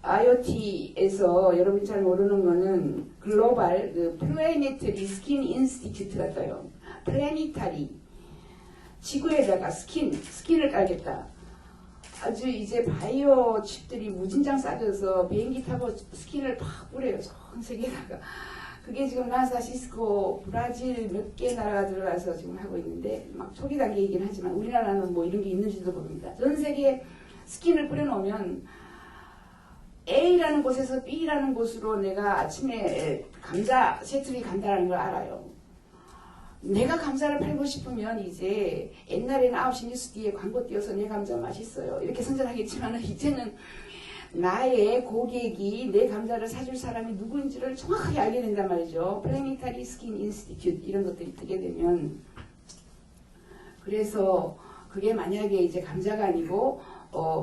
IoT에서 여러분이 잘 모르는 거는 글로벌 그 플래니터리 스킨 인스티튜트가 떠요. 플래니터리 지구에다가 스킨을 깔겠다. 아주 이제 바이오 칩들이 무진장 싸져서 비행기 타고 스킨을 팍 뿌려요. 전 세계에다가. 그게 지금 나사, 시스코, 브라질 몇 개 나라가 들어가서 지금 하고 있는데 막 초기 단계이긴 하지만 우리나라는 뭐 이런 게 있는지도 모릅니다. 전 세계에 스킨을 뿌려놓으면 A라는 곳에서 B라는 곳으로 내가 아침에 감자 셔틀이 간다는 걸 알아요. 내가 감자를 팔고 싶으면 이제 옛날에는 9시 뉴스 뒤에 광고 띄워서 내 감자 맛있어요. 이렇게 선전하겠지만 이제는 나의 고객이 내 감자를 사줄 사람이 누구인지를 정확하게 알게 된단 말이죠. 플래니터리 스킨 인스티튜트 이런 것들이 뜨게 되면 그래서 그게 만약에 이제 감자가 아니고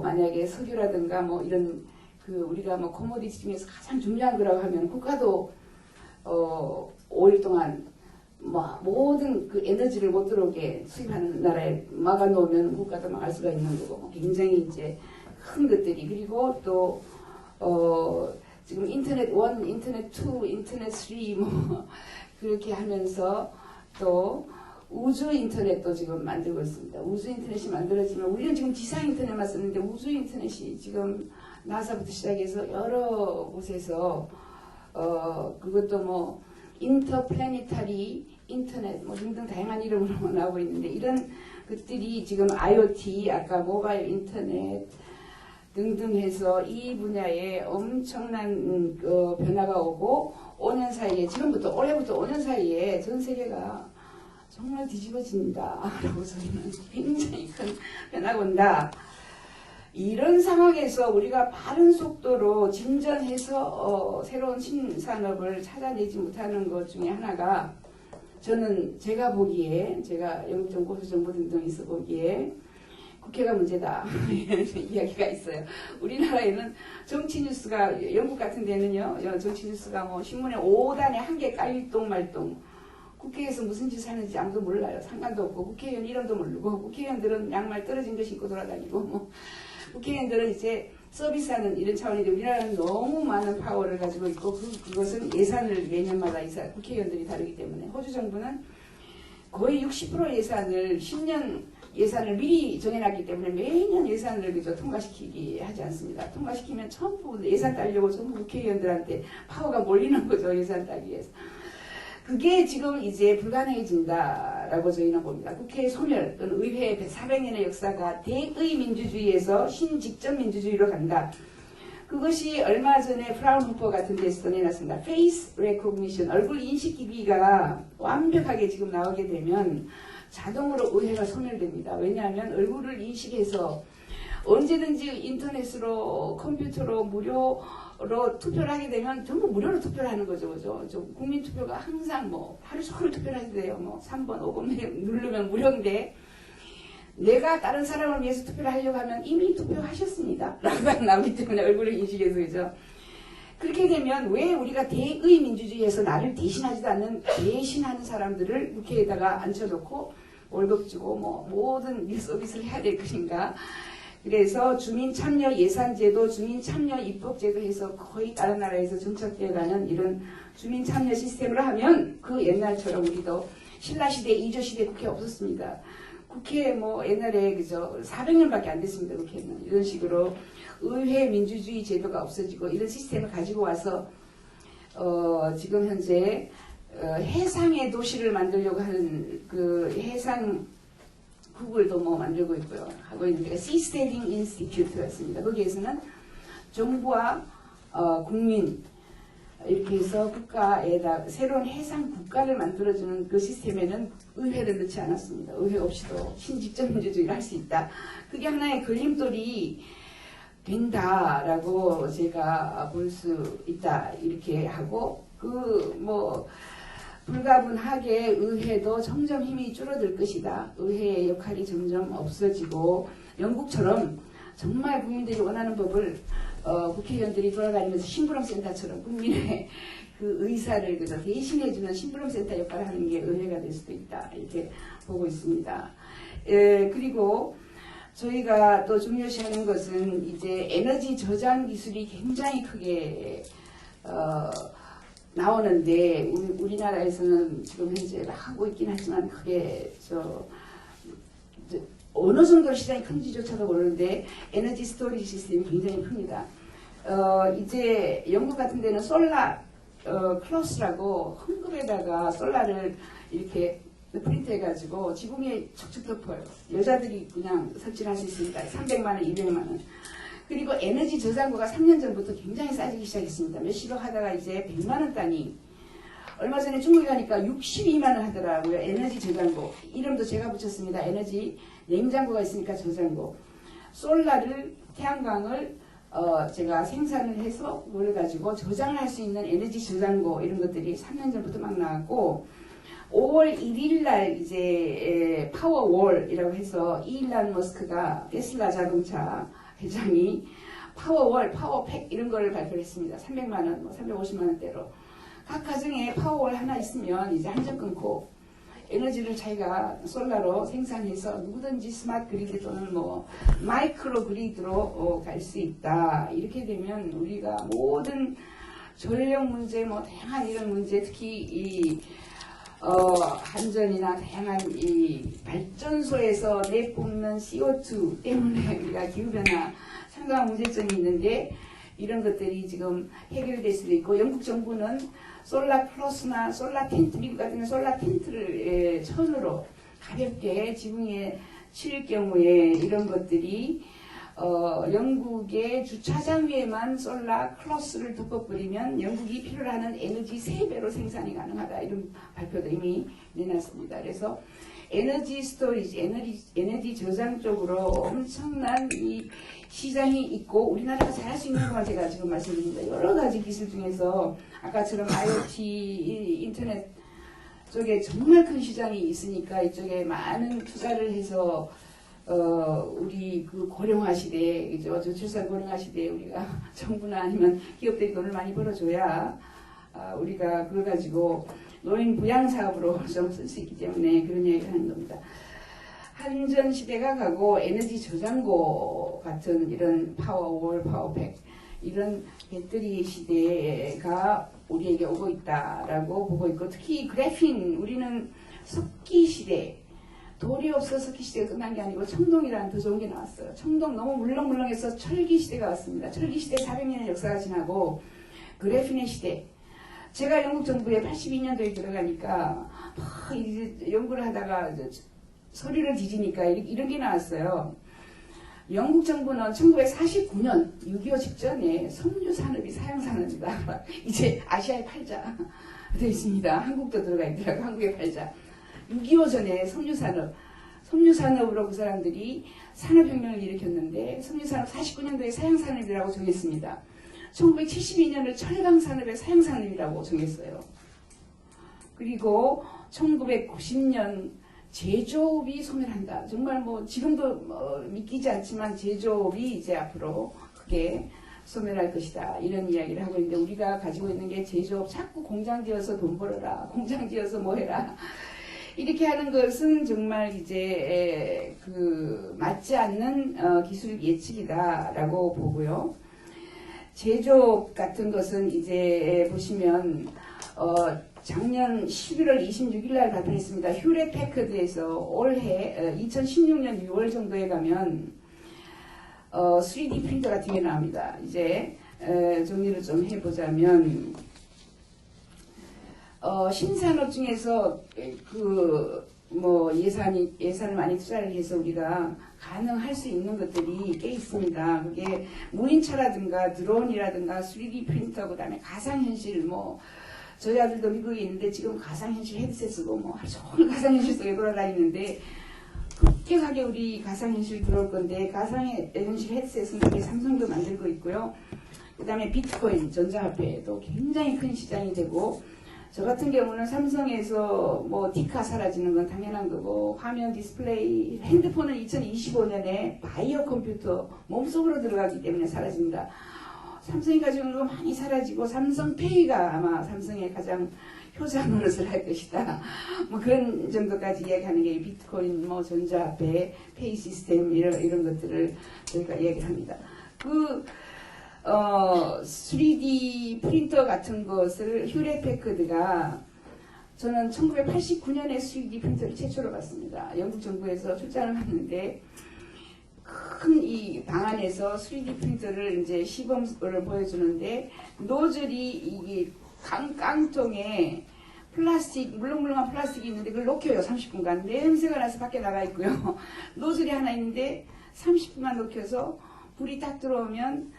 만약에 석유라든가 뭐 이런 그 우리가 뭐 코모디티 중에서 가장 중요한 거라고 하면 국가도 5일 동안 뭐 모든 그 에너지를 못 들어오게 수입하는 나라에 막아놓으면 국가도 망할 수가 있는 거고 굉장히 이제 큰 것들이 그리고 또 지금 인터넷 1, 인터넷 2, 인터넷 3 뭐 그렇게 하면서 또 우주 인터넷도 지금 만들고 있습니다. 우주 인터넷이 만들어지면 우리는 지금 지상 인터넷만 쓰는데 우주 인터넷이 지금 나사부터 시작해서 여러 곳에서 그것도 뭐 인터플래니터리 인터넷 뭐 등등 다양한 이름으로 나오고 있는데 이런 것들이 지금 IoT 아까 모바일 인터넷 등등 해서 이 분야에 엄청난 변화가 오고 5년 사이에 지금부터 올해부터 5년 사이에 전 세계가 정말 뒤집어진다 라고 저희는 굉장히 큰 변화가 온다. 이런 상황에서 우리가 빠른 속도로 진전해서 새로운 신산업을 찾아내지 못하는 것 중에 하나가 저는 제가 보기에 제가 영국정보 소정보 등등 있어 보기에 국회가 문제다 이야기가 있어요. 우리나라에는 정치뉴스가 영국 같은 데는요 정치뉴스가 뭐 신문에 5단에 한 개 깔릴동 말동 국회에서 무슨 짓을 하는지 아무도 몰라요. 상관도 없고 국회의원 이름도 모르고 국회의원들은 양말 떨어진 거 신고 돌아다니고 뭐 국회의원들은 이제 서비스하는 이런 차원인데 우리나라는 너무 많은 파워를 가지고 있고 그것은 예산을 매년마다 국회의원들이 다루기 때문에 호주 정부는 거의 60% 예산을 10년 예산을 미리 정해놨기 때문에 매년 예산을 그저 통과시키기 하지 않습니다. 통과시키면 전부 예산 따려고 전부 국회의원들한테 파워가 몰리는 거죠. 예산 따기 위해서. 그게 지금 이제 불가능해진다라고 저희는 봅니다. 국회 소멸 또는 의회 400년의 역사가 대의 민주주의에서 신직접 민주주의로 간다. 그것이 얼마 전에 프라운호퍼 같은 데서 내놨습니다. Face Recognition, 얼굴 인식 기기가 완벽하게 지금 나오게 되면 자동으로 의회가 소멸됩니다. 왜냐하면 얼굴을 인식해서 언제든지 인터넷으로 컴퓨터로 무료로 투표를 하게 되면 전부 무료로 투표를 하는 거죠. 그죠? 국민투표가 항상 뭐 하루 종일 투표를 하게 돼요. 뭐 3번, 5번 누르면 무료인데 내가 다른 사람을 위해서 투표를 하려고 하면 이미 투표하셨습니다. 라고 나오기 때문에 얼굴을 인식해서 그죠. 그렇게 되면 왜 우리가 대의 민주주의에서 나를 대신하지도 않는 대신하는 사람들을 국회에다가 앉혀놓고 월급 주고 뭐 모든 일 서비스를 해야 될 것인가. 그래서 주민참여 예산제도, 주민참여 입법제도 해서 거의 다른 나라에서 정착되어가는 이런 주민참여 시스템으로 하면 그 옛날처럼 우리도 신라시대, 이조시대 국회 없었습니다. 국회 뭐 옛날에 그저 400년밖에 안 됐습니다. 국회는 이런 식으로 의회 민주주의 제도가 없어지고 이런 시스템을 가지고 와서 지금 현재 해상의 도시를 만들려고 하는 그 해상 구글도 뭐 만들고 있고요. 하고 있는 데가 Seasteading Institute가 있습니다. 거기에서는 정부와 국민 이렇게 해서 국가에다 새로운 해상 국가를 만들어주는 그 시스템에는 의회를 넣지 않았습니다. 의회 없이도 신직접 민주주의를 할 수 있다. 그게 하나의 걸림돌이 된다라고 제가 볼 수 있다. 이렇게 하고 불가분하게 의회도 점점 힘이 줄어들 것이다. 의회의 역할이 점점 없어지고 영국처럼 정말 국민들이 원하는 법을 국회의원들이 돌아다니면서 심부름센터처럼 국민의 그 의사를 그저 대신해주는 심부름센터 역할을 하는 게 의회가 될 수도 있다. 이렇게 보고 있습니다. 그리고 저희가 또 중요시하는 것은 이제 에너지 저장 기술이 굉장히 크게 나오는데 우리나라에서는 지금 현재 하고 있긴 하지만 그게 어느 정도 시장이 큰지조차도 모르는데 에너지 스토리지 시스템이 굉장히 큽니다. 이제 영국 같은 데는 솔라 클로스라고 헝겊에다가 솔라를 이렇게 프린트해가지고 지붕에 척척 덮어요. 여자들이 그냥 설치할 수 있으니까 300만 원, 200만 원. 그리고 에너지 저장고가 3년 전부터 굉장히 싸지기 시작했습니다. 몇십억 하다가 이제 100만 원 단위. 얼마 전에 중국에 가니까 62만 원 하더라고요. 에너지 저장고. 이름도 제가 붙였습니다. 에너지 냉장고가 있으니까 저장고. 솔라를, 태양광을 제가 생산을 해서 그걸 가지고 저장을 할 수 있는 에너지 저장고 이런 것들이 3년 전부터 막 나왔고 5월 1일 날 이제 파워월이라고 해서 일란 머스크가 테슬라 자동차 회장이 파워월, 파워팩 이런 거를 발표했습니다. 300만 원, 350만 원대로. 각 가정에 파워월 하나 있으면 이제 한전 끊고 에너지를 자기가 솔라로 생산해서 누구든지 스마트 그리드 또는 뭐 마이크로 그리드로 갈 수 있다. 이렇게 되면 우리가 모든 전력 문제, 뭐 다양한 이런 문제, 특히 이 한전이나 다양한 이 발전소에서 내뿜는 CO2 때문에 우리가 기후변화 상당한 문제점이 있는데 이런 것들이 지금 해결될 수도 있고 영국 정부는 솔라 플러스나 솔라 텐트, 미국 같은 경우는 솔라 텐트를 천으로 가볍게 지붕에 칠 경우에 이런 것들이 영국의 주차장 위에만 솔라 클로스를 덮어버리면 영국이 필요로 하는 에너지 3배로 생산이 가능하다. 이런 발표도 이미 내놨습니다. 그래서 에너지 스토리지, 에너지 저장 쪽으로 엄청난 이 시장이 있고 우리나라가 잘할 수 있는 것만 제가 지금 말씀드립니다. 여러 가지 기술 중에서 아까처럼 IoT, 인터넷 쪽에 정말 큰 시장이 있으니까 이쪽에 많은 투자를 해서 우리 그 고령화 시대에, 그죠? 저출산 고령화 시대에 우리가 정부나 아니면 기업들이 돈을 많이 벌어줘야 우리가 그걸 가지고 노인 부양 사업으로 좀 쓸 수 있기 때문에 그런 얘기를 하는 겁니다. 한전 시대가 가고 에너지 저장고 같은 이런 파워월, 파워팩 이런 배터리 시대가 우리에게 오고 있다라고 보고 있고 특히 그래핀 우리는 석기 시대 돌이 없어서 석기 시대가 끝난 게 아니고 청동이라는 더 좋은 게 나왔어요. 청동 너무 물렁물렁해서 철기 시대가 왔습니다. 철기 시대 400년의 역사가 지나고 그래피네 시대. 제가 영국 정부에 82년도에 들어가니까 막 이제 연구를 하다가 서류를 뒤지니까 이런 게 나왔어요. 영국 정부는 1949년 6.25 직전에 석류 산업이 사양 산업이다. 이제 아시아의 팔자 되어 있습니다. 한국도 들어가 있더라고. 한국의 팔자. 6.25 전에 석류 산업으로 그 사람들이 산업혁명을 일으켰는데 석류 산업 49년도에 사양 산업이라고 정했습니다. 1972년을 철강 산업의 사양 산업이라고 정했어요. 그리고 1990년 제조업이 소멸한다. 정말 뭐 지금도 믿기지 않지만 제조업이 이제 앞으로 크게 소멸할 것이다. 이런 이야기를 하고 있는데 우리가 가지고 있는 게 제조업 자꾸 공장 지어서 돈 벌어라. 공장 지어서 뭐 해라. 이렇게 하는 것은 정말 이제 맞지 않는 기술 예측이다라고 보고요. 제조업 같은 것은 이제 보시면 작년 11월 26일 날 발표했습니다. 휴렛 패커드에서 올해 2016년 6월 정도에 가면 3D 프린터 같은 게 나옵니다. 이제 정리를 좀 해보자면 신산업 중에서 예산을 많이 투자를 해서 우리가 가능할 수 있는 것들이 꽤 있습니다. 그게 무인차라든가 드론이라든가 3D 프린터, 그 다음에 가상현실, 저희 아들도 미국에 있는데 지금 가상현실 헤드셋 쓰고 하루 종일 가상현실 속에 돌아다니는데 급격하게 우리 가상현실 들어올 건데 가상현실 헤드셋은 그게 삼성도 만들고 있고요. 그 다음에 비트코인, 전자화폐도 굉장히 큰 시장이 되고 저 같은 경우는 삼성에서 디카 사라지는 건 당연한 거고 화면 디스플레이, 핸드폰은 2025년에 바이오 컴퓨터 몸속으로 들어가기 때문에 사라집니다. 삼성이 가지고 있는 거 많이 사라지고 삼성페이가 아마 삼성의 가장 효자 노릇을 할 것이다. 그런 정도까지 이야기하는 게 비트코인, 전자화폐, 페이 시스템 이런 것들을 저희가 이야기를 합니다. 3D 프린터 같은 것을 휴렛 패커드가 저는 1989년에 3D 프린터를 최초로 봤습니다. 영국 정부에서 출장을 갔는데 큰 이 방 안에서 3D 프린터를 이제 시범을 보여주는데 노즐이 이게 깡통에 플라스틱, 물렁물렁한 플라스틱이 있는데 그걸 녹여요. 30분간. 냄새가 나서 밖에 나가 있고요. 노즐이 하나 있는데 30분간 녹여서 불이 딱 들어오면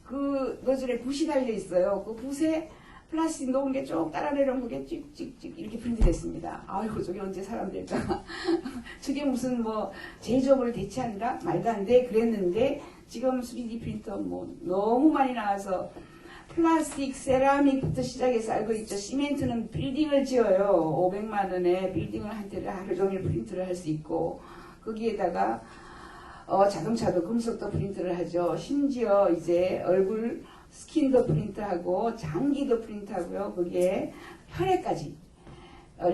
그 노즐에 붓이 달려 있어요. 그 붓에 플라스틱 녹은 게 쭉 따라 내려온 게 찍찍찍 이렇게 프린트됐습니다. 아이고 저게 언제 사람 될까? 저게 무슨 제조업을 대체한다? 말도 안 돼. 그랬는데 지금 3D 프린터 너무 많이 나와서 플라스틱, 세라믹부터 시작해서 알고 있죠. 시멘트는 빌딩을 지어요. 500만 원에 빌딩을 한테를 하루 종일 프린트를 할 수 있고 거기에다가 자동차도 금속도 프린트를 하죠. 심지어 이제 얼굴 스킨도 프린트하고 장기도 프린트하고요. 거기에 혈액까지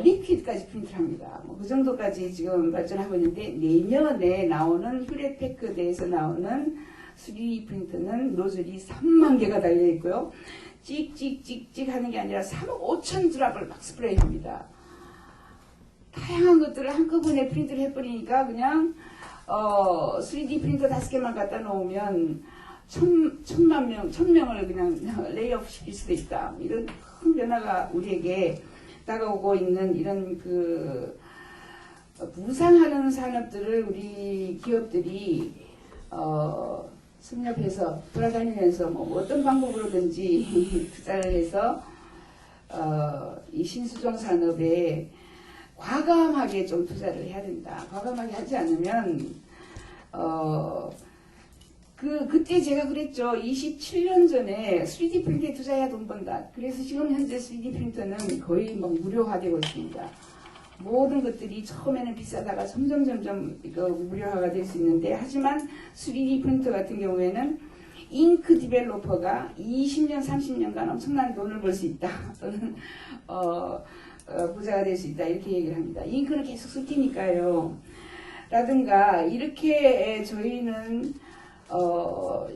리퀴드까지 프린트를 합니다. 그 정도까지 지금 발전하고 있는데 내년에 나오는 휴렛 패커드에서 나오는 3D 프린터는 노즐이 3만 개가 달려 있고요. 찍찍찍찍 하는 게 아니라 3억 5천 드랍을 막 스프레이합니다. 다양한 것들을 한꺼번에 프린트를 해버리니까 그냥 3D 프린터 5개만 갖다 놓으면 1000명을 그냥 레이업 시킬 수도 있다. 이런 큰 변화가 우리에게 다가오고 있는 이런 부상하는 산업들을 우리 기업들이 섭렵해서 돌아다니면서 어떤 방법으로든지 투자를 해서 이 신수종 산업에 과감하게 좀 투자를 해야 된다. 과감하게 하지 않으면 그때 제가 그랬죠. 27년 전에 3D 프린터에 투자해야 돈 번다. 그래서 지금 현재 3D 프린터는 거의 무료화되고 있습니다. 모든 것들이 처음에는 비싸다가 점점 무료화가 될 수 있는데 하지만 3D 프린터 같은 경우에는 잉크 디벨로퍼가 20년, 30년간 엄청난 돈을 벌 수 있다. 또는 부자가 될 수 있다. 이렇게 얘기를 합니다. 잉크는 계속 섞이니까요. 라든가 이렇게 저희는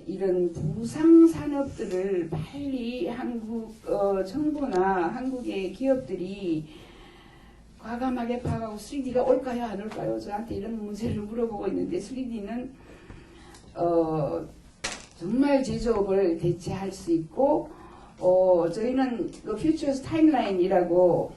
이런 부상 산업들을 빨리 한국 정부나 한국의 기업들이 과감하게 파악하고 3D가 올까요 안 올까요? 저한테 이런 문제를 물어보고 있는데 3D는 정말 제조업을 대체할 수 있고 저희는 그 퓨처스 타임라인이라고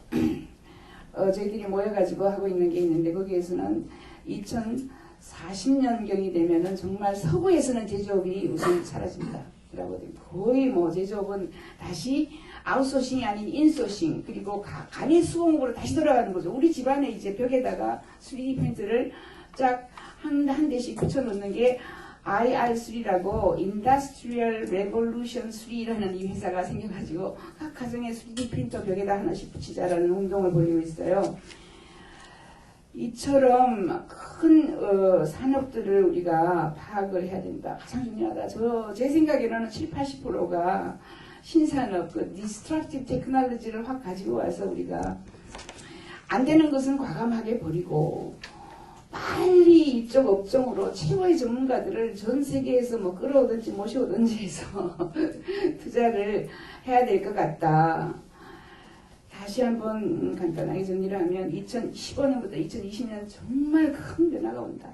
저희들이 모여가지고 하고 있는 게 있는데 거기에서는 2040년경이 되면은 정말 서부에서는 제조업이 우선 사라집니다. 라고 거의 뭐 제조업은 다시 아웃소싱이 아닌 인소싱 그리고 간이 수공업으로 다시 돌아가는 거죠. 우리 집안에 이제 벽에다가 3D 프린트를 쫙 한 대씩 붙여놓는 게 IR3라고 Industrial Revolution 3라는 이 회사가 생겨가지고 각 가정에 3D 프린터 벽에다 하나씩 붙이자라는 운동을 벌이고 있어요. 이처럼 큰 산업들을 우리가 파악을 해야 된다. 가장 중요하다. 제 생각에는 70-80%가 신산업, 그 디스트럭티브 테크놀로지를 확 가지고 와서 우리가 안 되는 것은 과감하게 버리고 빨리 이쪽 업종으로 최고의 전문가들을 전 세계에서 뭐 끌어오든지 모셔오든지 해서 투자를 해야 될 것 같다. 다시 한번 간단하게 정리를 하면 2015년부터 2020년 정말 큰 변화가 온다.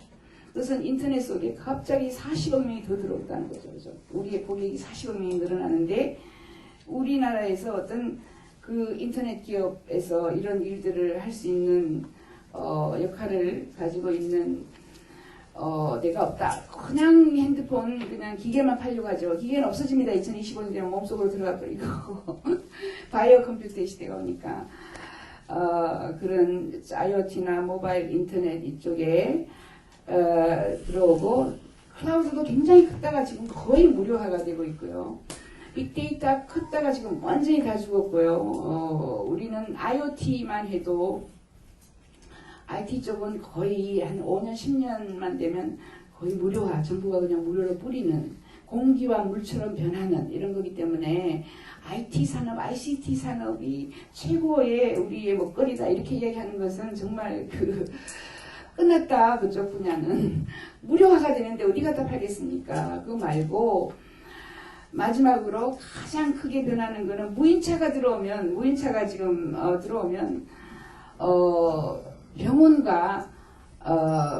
그것은 인터넷 속에 갑자기 40억 명이 더 들어온다는 거죠. 그죠? 우리의 고객이 40억 명이 늘어나는데 우리나라에서 어떤 그 인터넷 기업에서 이런 일들을 할 수 있는 역할을 가지고 있는 내가 없다. 그냥 핸드폰 그냥 기계만 팔려고 하죠. 기계는 없어집니다. 2025년 되면 몸속으로 들어가 버리고 바이오 컴퓨터의 시대가 오니까 그런 IoT나 모바일 인터넷 이쪽에 들어오고 클라우드도 굉장히 크다가 지금 거의 무료화가 되고 있고요. 빅데이터 컸다가 지금 완전히 다 죽었고요. 우리는 IoT만 해도 IT 쪽은 거의 한 5년, 10년만 되면 거의 무료화, 정부가 그냥 무료로 뿌리는 공기와 물처럼 변하는 이런 거기 때문에 IT 산업, ICT 산업이 최고의 우리의 먹거리다 이렇게 이야기하는 것은 정말 끝났다 그쪽 분야는 무료화가 되는데 어디 갖다 팔겠습니까? 그거 말고 마지막으로 가장 크게 변하는 거는 무인차가 들어오면 무인차가 지금 들어오면 병원과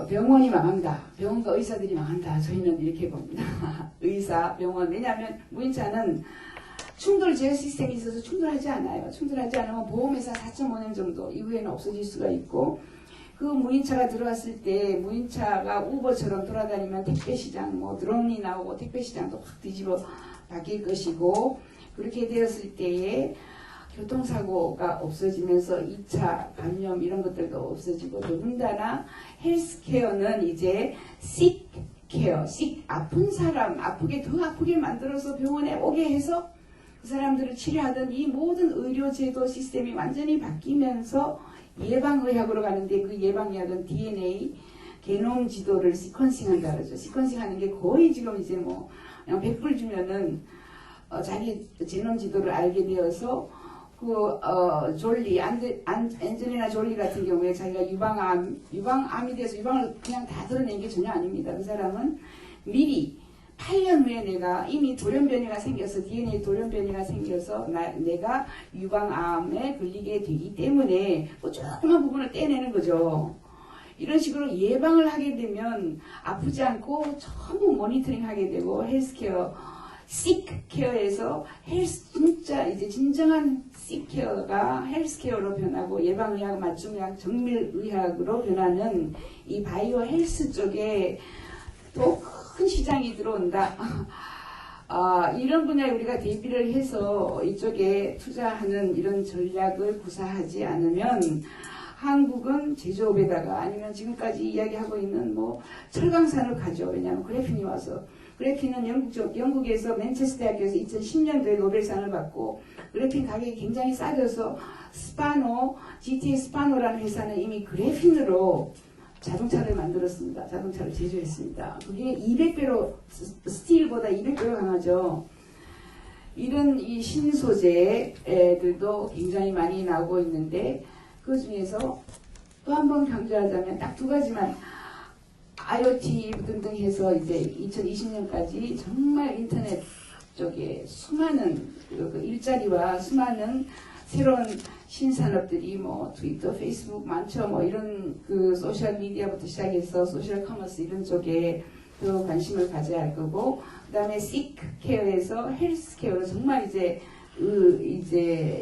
병원이 망한다. 병원과 의사들이 망한다. 저희는 이렇게 봅니다. 의사, 병원. 왜냐하면 무인차는 충돌 제어 시스템이 있어서 충돌하지 않아요. 충돌하지 않으면 보험회사 4.5년 정도 이후에는 없어질 수가 있고 그 무인차가 들어왔을 때 무인차가 우버처럼 돌아다니면 택배시장 뭐 드론이 나오고 택배시장도 확 뒤집어 바뀔 것이고 그렇게 되었을 때에 교통사고가 없어지면서 2차 감염 이런 것들도 없어지고 더군다나 헬스케어는 이제 시크케어, 아픈 사람 아프게 더 아프게 만들어서 병원에 오게 해서 그 사람들을 치료하던 이 모든 의료제도 시스템이 완전히 바뀌면서 예방의학으로 가는데 그 예방의학은 DNA 게놈 지도를 시퀀싱한다 그러죠. 시퀀싱하는 게 거의 지금 이제 뭐 그냥 100불 주면은 자기 제놈 지도를 알게 되어서 졸리, 엔젤리나 졸리 같은 경우에 자기가 유방암이 돼서 유방을 그냥 다 드러낸 게 전혀 아닙니다. 그 사람은 미리 8년 후에 내가 이미 돌연변이가 생겨서 DNA 돌연변이가 생겨서 내가 유방암에 걸리게 되기 때문에 뭐 조그만 부분을 떼내는 거죠. 이런 식으로 예방을 하게 되면 아프지 않고 전부 모니터링 하게 되고 헬스케어 시크케어에서 진짜 이제 진정한 시크케어가 헬스케어로 변하고 예방의학, 맞춤의학, 정밀의학으로 변하는 이 바이오 헬스 쪽에 또 큰 시장이 들어온다. 이런 분야에 우리가 대비를 해서 이쪽에 투자하는 이런 전략을 구사하지 않으면 한국은 제조업에다가 아니면 지금까지 이야기하고 있는 뭐 철강산업 가죠. 왜냐하면 그래핀이 와서 그래핀은 영국에서 맨체스터 대학교에서 2010년도에 노벨상을 받고 그래핀 가격이 굉장히 싸져서 GTA 스파노라는 회사는 이미 그래핀으로 자동차를 만들었습니다. 자동차를 제조했습니다. 그게 200배로 스틸보다 200배로 강하죠. 이런 이 신소재들도 굉장히 많이 나오고 있는데 그 중에서 또 한 번 강조하자면 딱 두 가지만 IoT 등등 해서 이제 2020년까지 정말 인터넷 쪽에 수많은 그 일자리와 수많은 새로운 신산업들이 뭐 트위터, 페이스북 많죠. 뭐 이런 그 소셜 미디어부터 시작해서 소셜 커머스 이런 쪽에 더 관심을 가져야 할 거고, 그다음에 시크 케어에서 헬스 케어로 정말 이제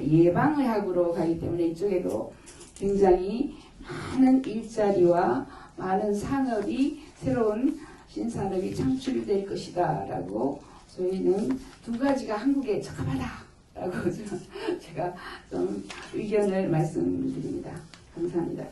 예방의 학으로 가기 때문에 이쪽에도 굉장히 많은 일자리와 많은 산업이 새로운 신산업이 창출될 것이다라고 저희는 두 가지가 한국에 적합하다라고 제가 좀 의견을 말씀드립니다. 감사합니다.